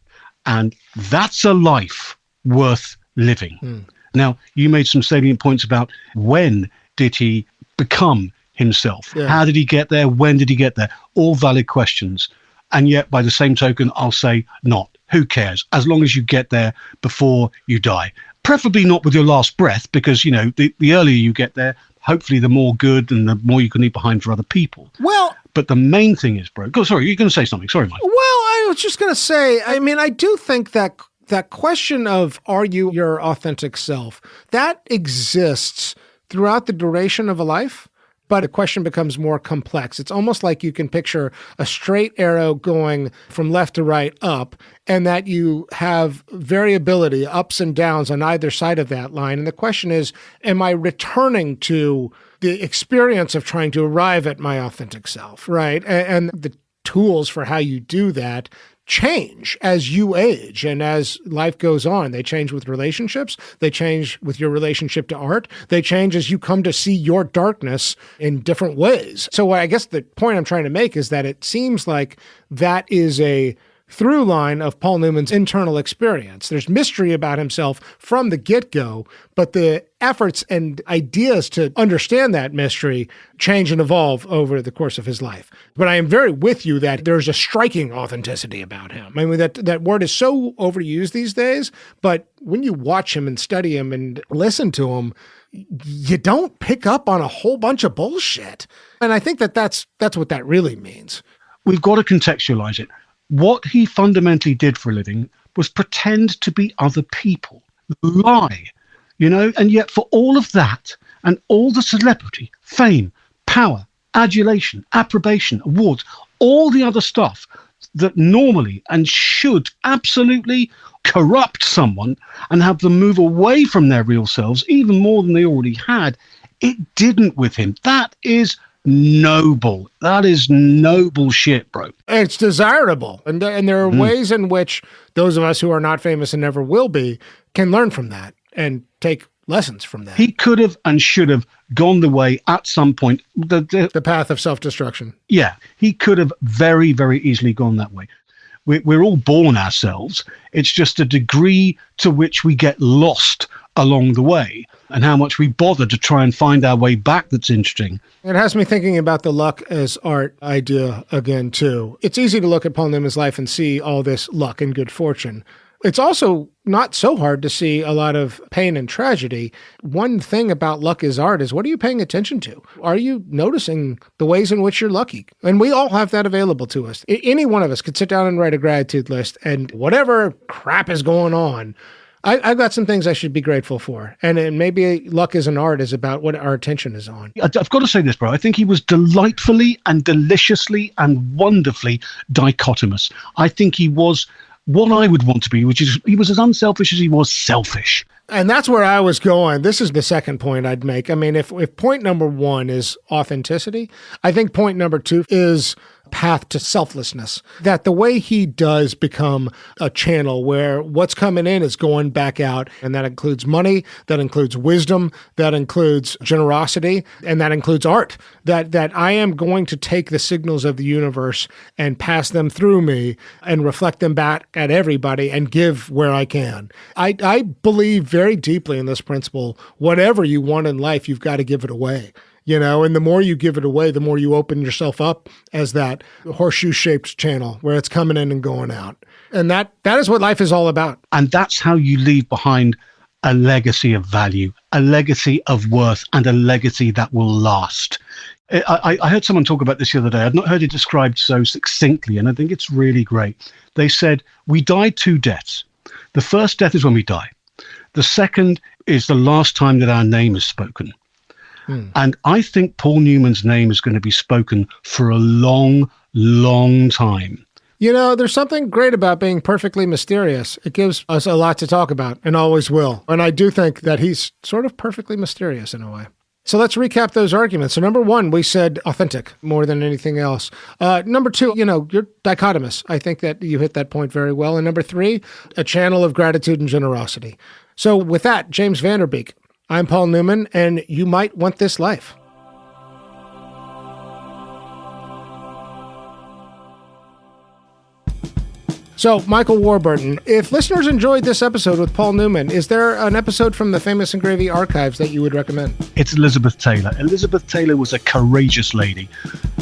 And that's a life worth living. Now, you made some salient points about when did he become himself? Yeah. How did he get there? When did he get there? All valid questions. And yet, by the same token, I'll say not. Who cares? As long as you get there before you die. Preferably not with your last breath, because, you know, the earlier you get there, hopefully the more good and the more you can leave behind for other people. Well, but the main thing is, bro. Oh, sorry, you're going to say something. Sorry, Mike. Well, I was just going to say, I mean, I do think that question of, are you your authentic self, that exists throughout the duration of a life. but the question becomes more complex. It's almost like you can picture a straight arrow going from left to right up, and that you have variability, ups and downs on either side of that line. And the question is, am I returning to the experience of trying to arrive at my authentic self, right? And the tools for how you do that change as you age and as life goes on. They change with relationships. They change with your relationship to art. They change as you come to see your darkness in different ways. So I guess the point I'm trying to make is that it seems like that is a through line of Paul Newman's internal experience. There's mystery about himself from the get-go, but the efforts and ideas to understand that mystery change and evolve over the course of his life. But I am very with you that there's a striking authenticity about him. I mean, that word is so overused these days, but when you watch him and study him and listen to him, you don't pick up on a whole bunch of bullshit. And I think that's what that really means. We've got to contextualize it. What he fundamentally did for a living was pretend to be other people, lie, and yet for all of that and all the celebrity, fame, power, adulation, approbation, awards, all the other stuff that normally and should absolutely corrupt someone and have them move away from their real selves even more than they already had, it didn't with him. That is noble. That is noble shit, bro. It's desirable. And there are ways in which those of us who are not famous and never will be can learn from that and take lessons from that. He could have and should have gone the way at some point. The path of self-destruction. Yeah, he could have very, very easily gone that way. We're all born ourselves. It's just a degree to which we get lost along the way and how much we bother to try and find our way back that's interesting. It has me thinking about the luck as art idea again, too. It's easy to look at Paul Newman's life and see all this luck and good fortune. It's also not so hard to see a lot of pain and tragedy. One thing about luck as art is, what are you paying attention to? Are you noticing the ways in which you're lucky? And we all have that available to us. Any one of us could sit down and write a gratitude list, and whatever crap is going on, I've got some things I should be grateful for. And maybe luck as an art is about what our attention is on. I've got to say this, bro. I think he was delightfully and deliciously and wonderfully dichotomous. I think he was what I would want to be, which is he was as unselfish as he was selfish. And that's where I was going. This is the second point I'd make. I mean, if point number one is authenticity, I think point number two is path to selflessness. That the way he does become a channel where what's coming in is going back out, and that includes money, that includes wisdom, that includes generosity, and that includes art. That I am going to take the signals of the universe and pass them through me and reflect them back at everybody and give where I can. I believe very deeply in this principle. Whatever you want in life, you've got to give it away. And the more you give it away, the more you open yourself up as that horseshoe-shaped channel where it's coming in and going out. And that is what life is all about. And that's how you leave behind a legacy of value, a legacy of worth, and a legacy that will last. I heard someone talk about this the other day. I'd not heard it described so succinctly, and I think it's really great. They said, we die two deaths. The first death is when we die. The second is the last time that our name is spoken. And I think Paul Newman's name is going to be spoken for a long, long time. There's something great about being perfectly mysterious. It gives us a lot to talk about and always will. And I do think that he's sort of perfectly mysterious in a way. So let's recap those arguments. So number one, we said authentic more than anything else. Number two, you're dichotomous. I think that you hit that point very well. And number three, a channel of gratitude and generosity. So with that, James Vanderbeek, I'm Paul Newman, and you might want this life. So, Michael Warburton, if listeners enjoyed this episode with Paul Newman, is there an episode from the Famous and Gravy archives that you would recommend? It's Elizabeth Taylor. Elizabeth Taylor was a courageous lady.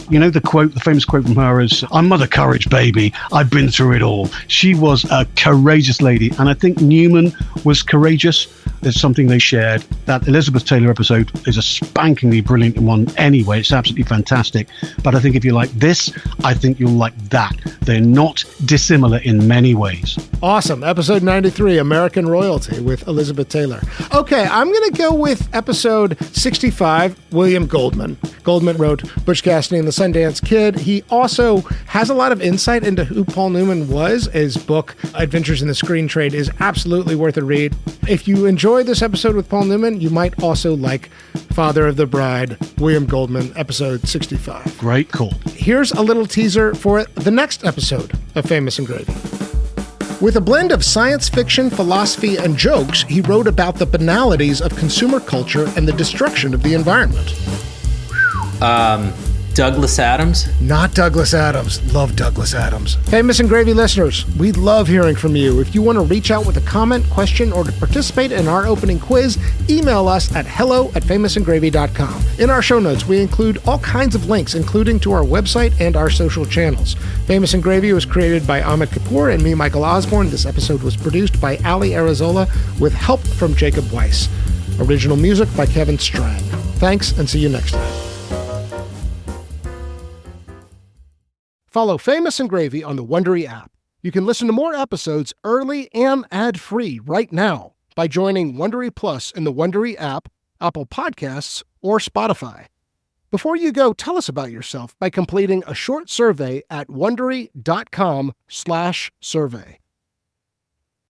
The famous quote from her is, "I'm Mother Courage, baby. I've been through it all." She was a courageous lady. And I think Newman was courageous. There's something they shared. That Elizabeth Taylor episode is a spankingly brilliant one anyway. It's absolutely fantastic. But I think if you like this, I think you'll like that. They're not dissimilar in many ways. Awesome. Episode 93, American Royalty with Elizabeth Taylor. Okay, I'm going to go with episode 65, William Goldman. Goldman wrote Butch Cassidy and the Sundance Kid. He also has a lot of insight into who Paul Newman was. His book, Adventures in the Screen Trade, is absolutely worth a read. If you enjoyed this episode with Paul Newman, you might also like Father of the Bride, William Goldman, episode 65. Great call. Here's a little teaser for the next episode of Famous and Gravy. With a blend of science fiction, philosophy, and jokes, he wrote about the banalities of consumer culture and the destruction of the environment. Douglas Adams? Not Douglas Adams. Love Douglas Adams. Famous and Gravy listeners, we love hearing from you. If you want to reach out with a comment, question, or to participate in our opening quiz, email us at hello@famousandgravy.com. In our show notes, we include all kinds of links, including to our website and our social channels. Famous and Gravy was created by Amit Kapoor and me, Michael Osborne. This episode was produced by Allie Arrazola with help from Jacob Weiss. Original music by Kevin Strang. Thanks, and see you next time. Follow Famous and Gravy on the Wondery app. You can listen to more episodes early and ad-free right now by joining Wondery Plus in the Wondery app, Apple Podcasts, or Spotify. Before you go, tell us about yourself by completing a short survey at Wondery.com/survey.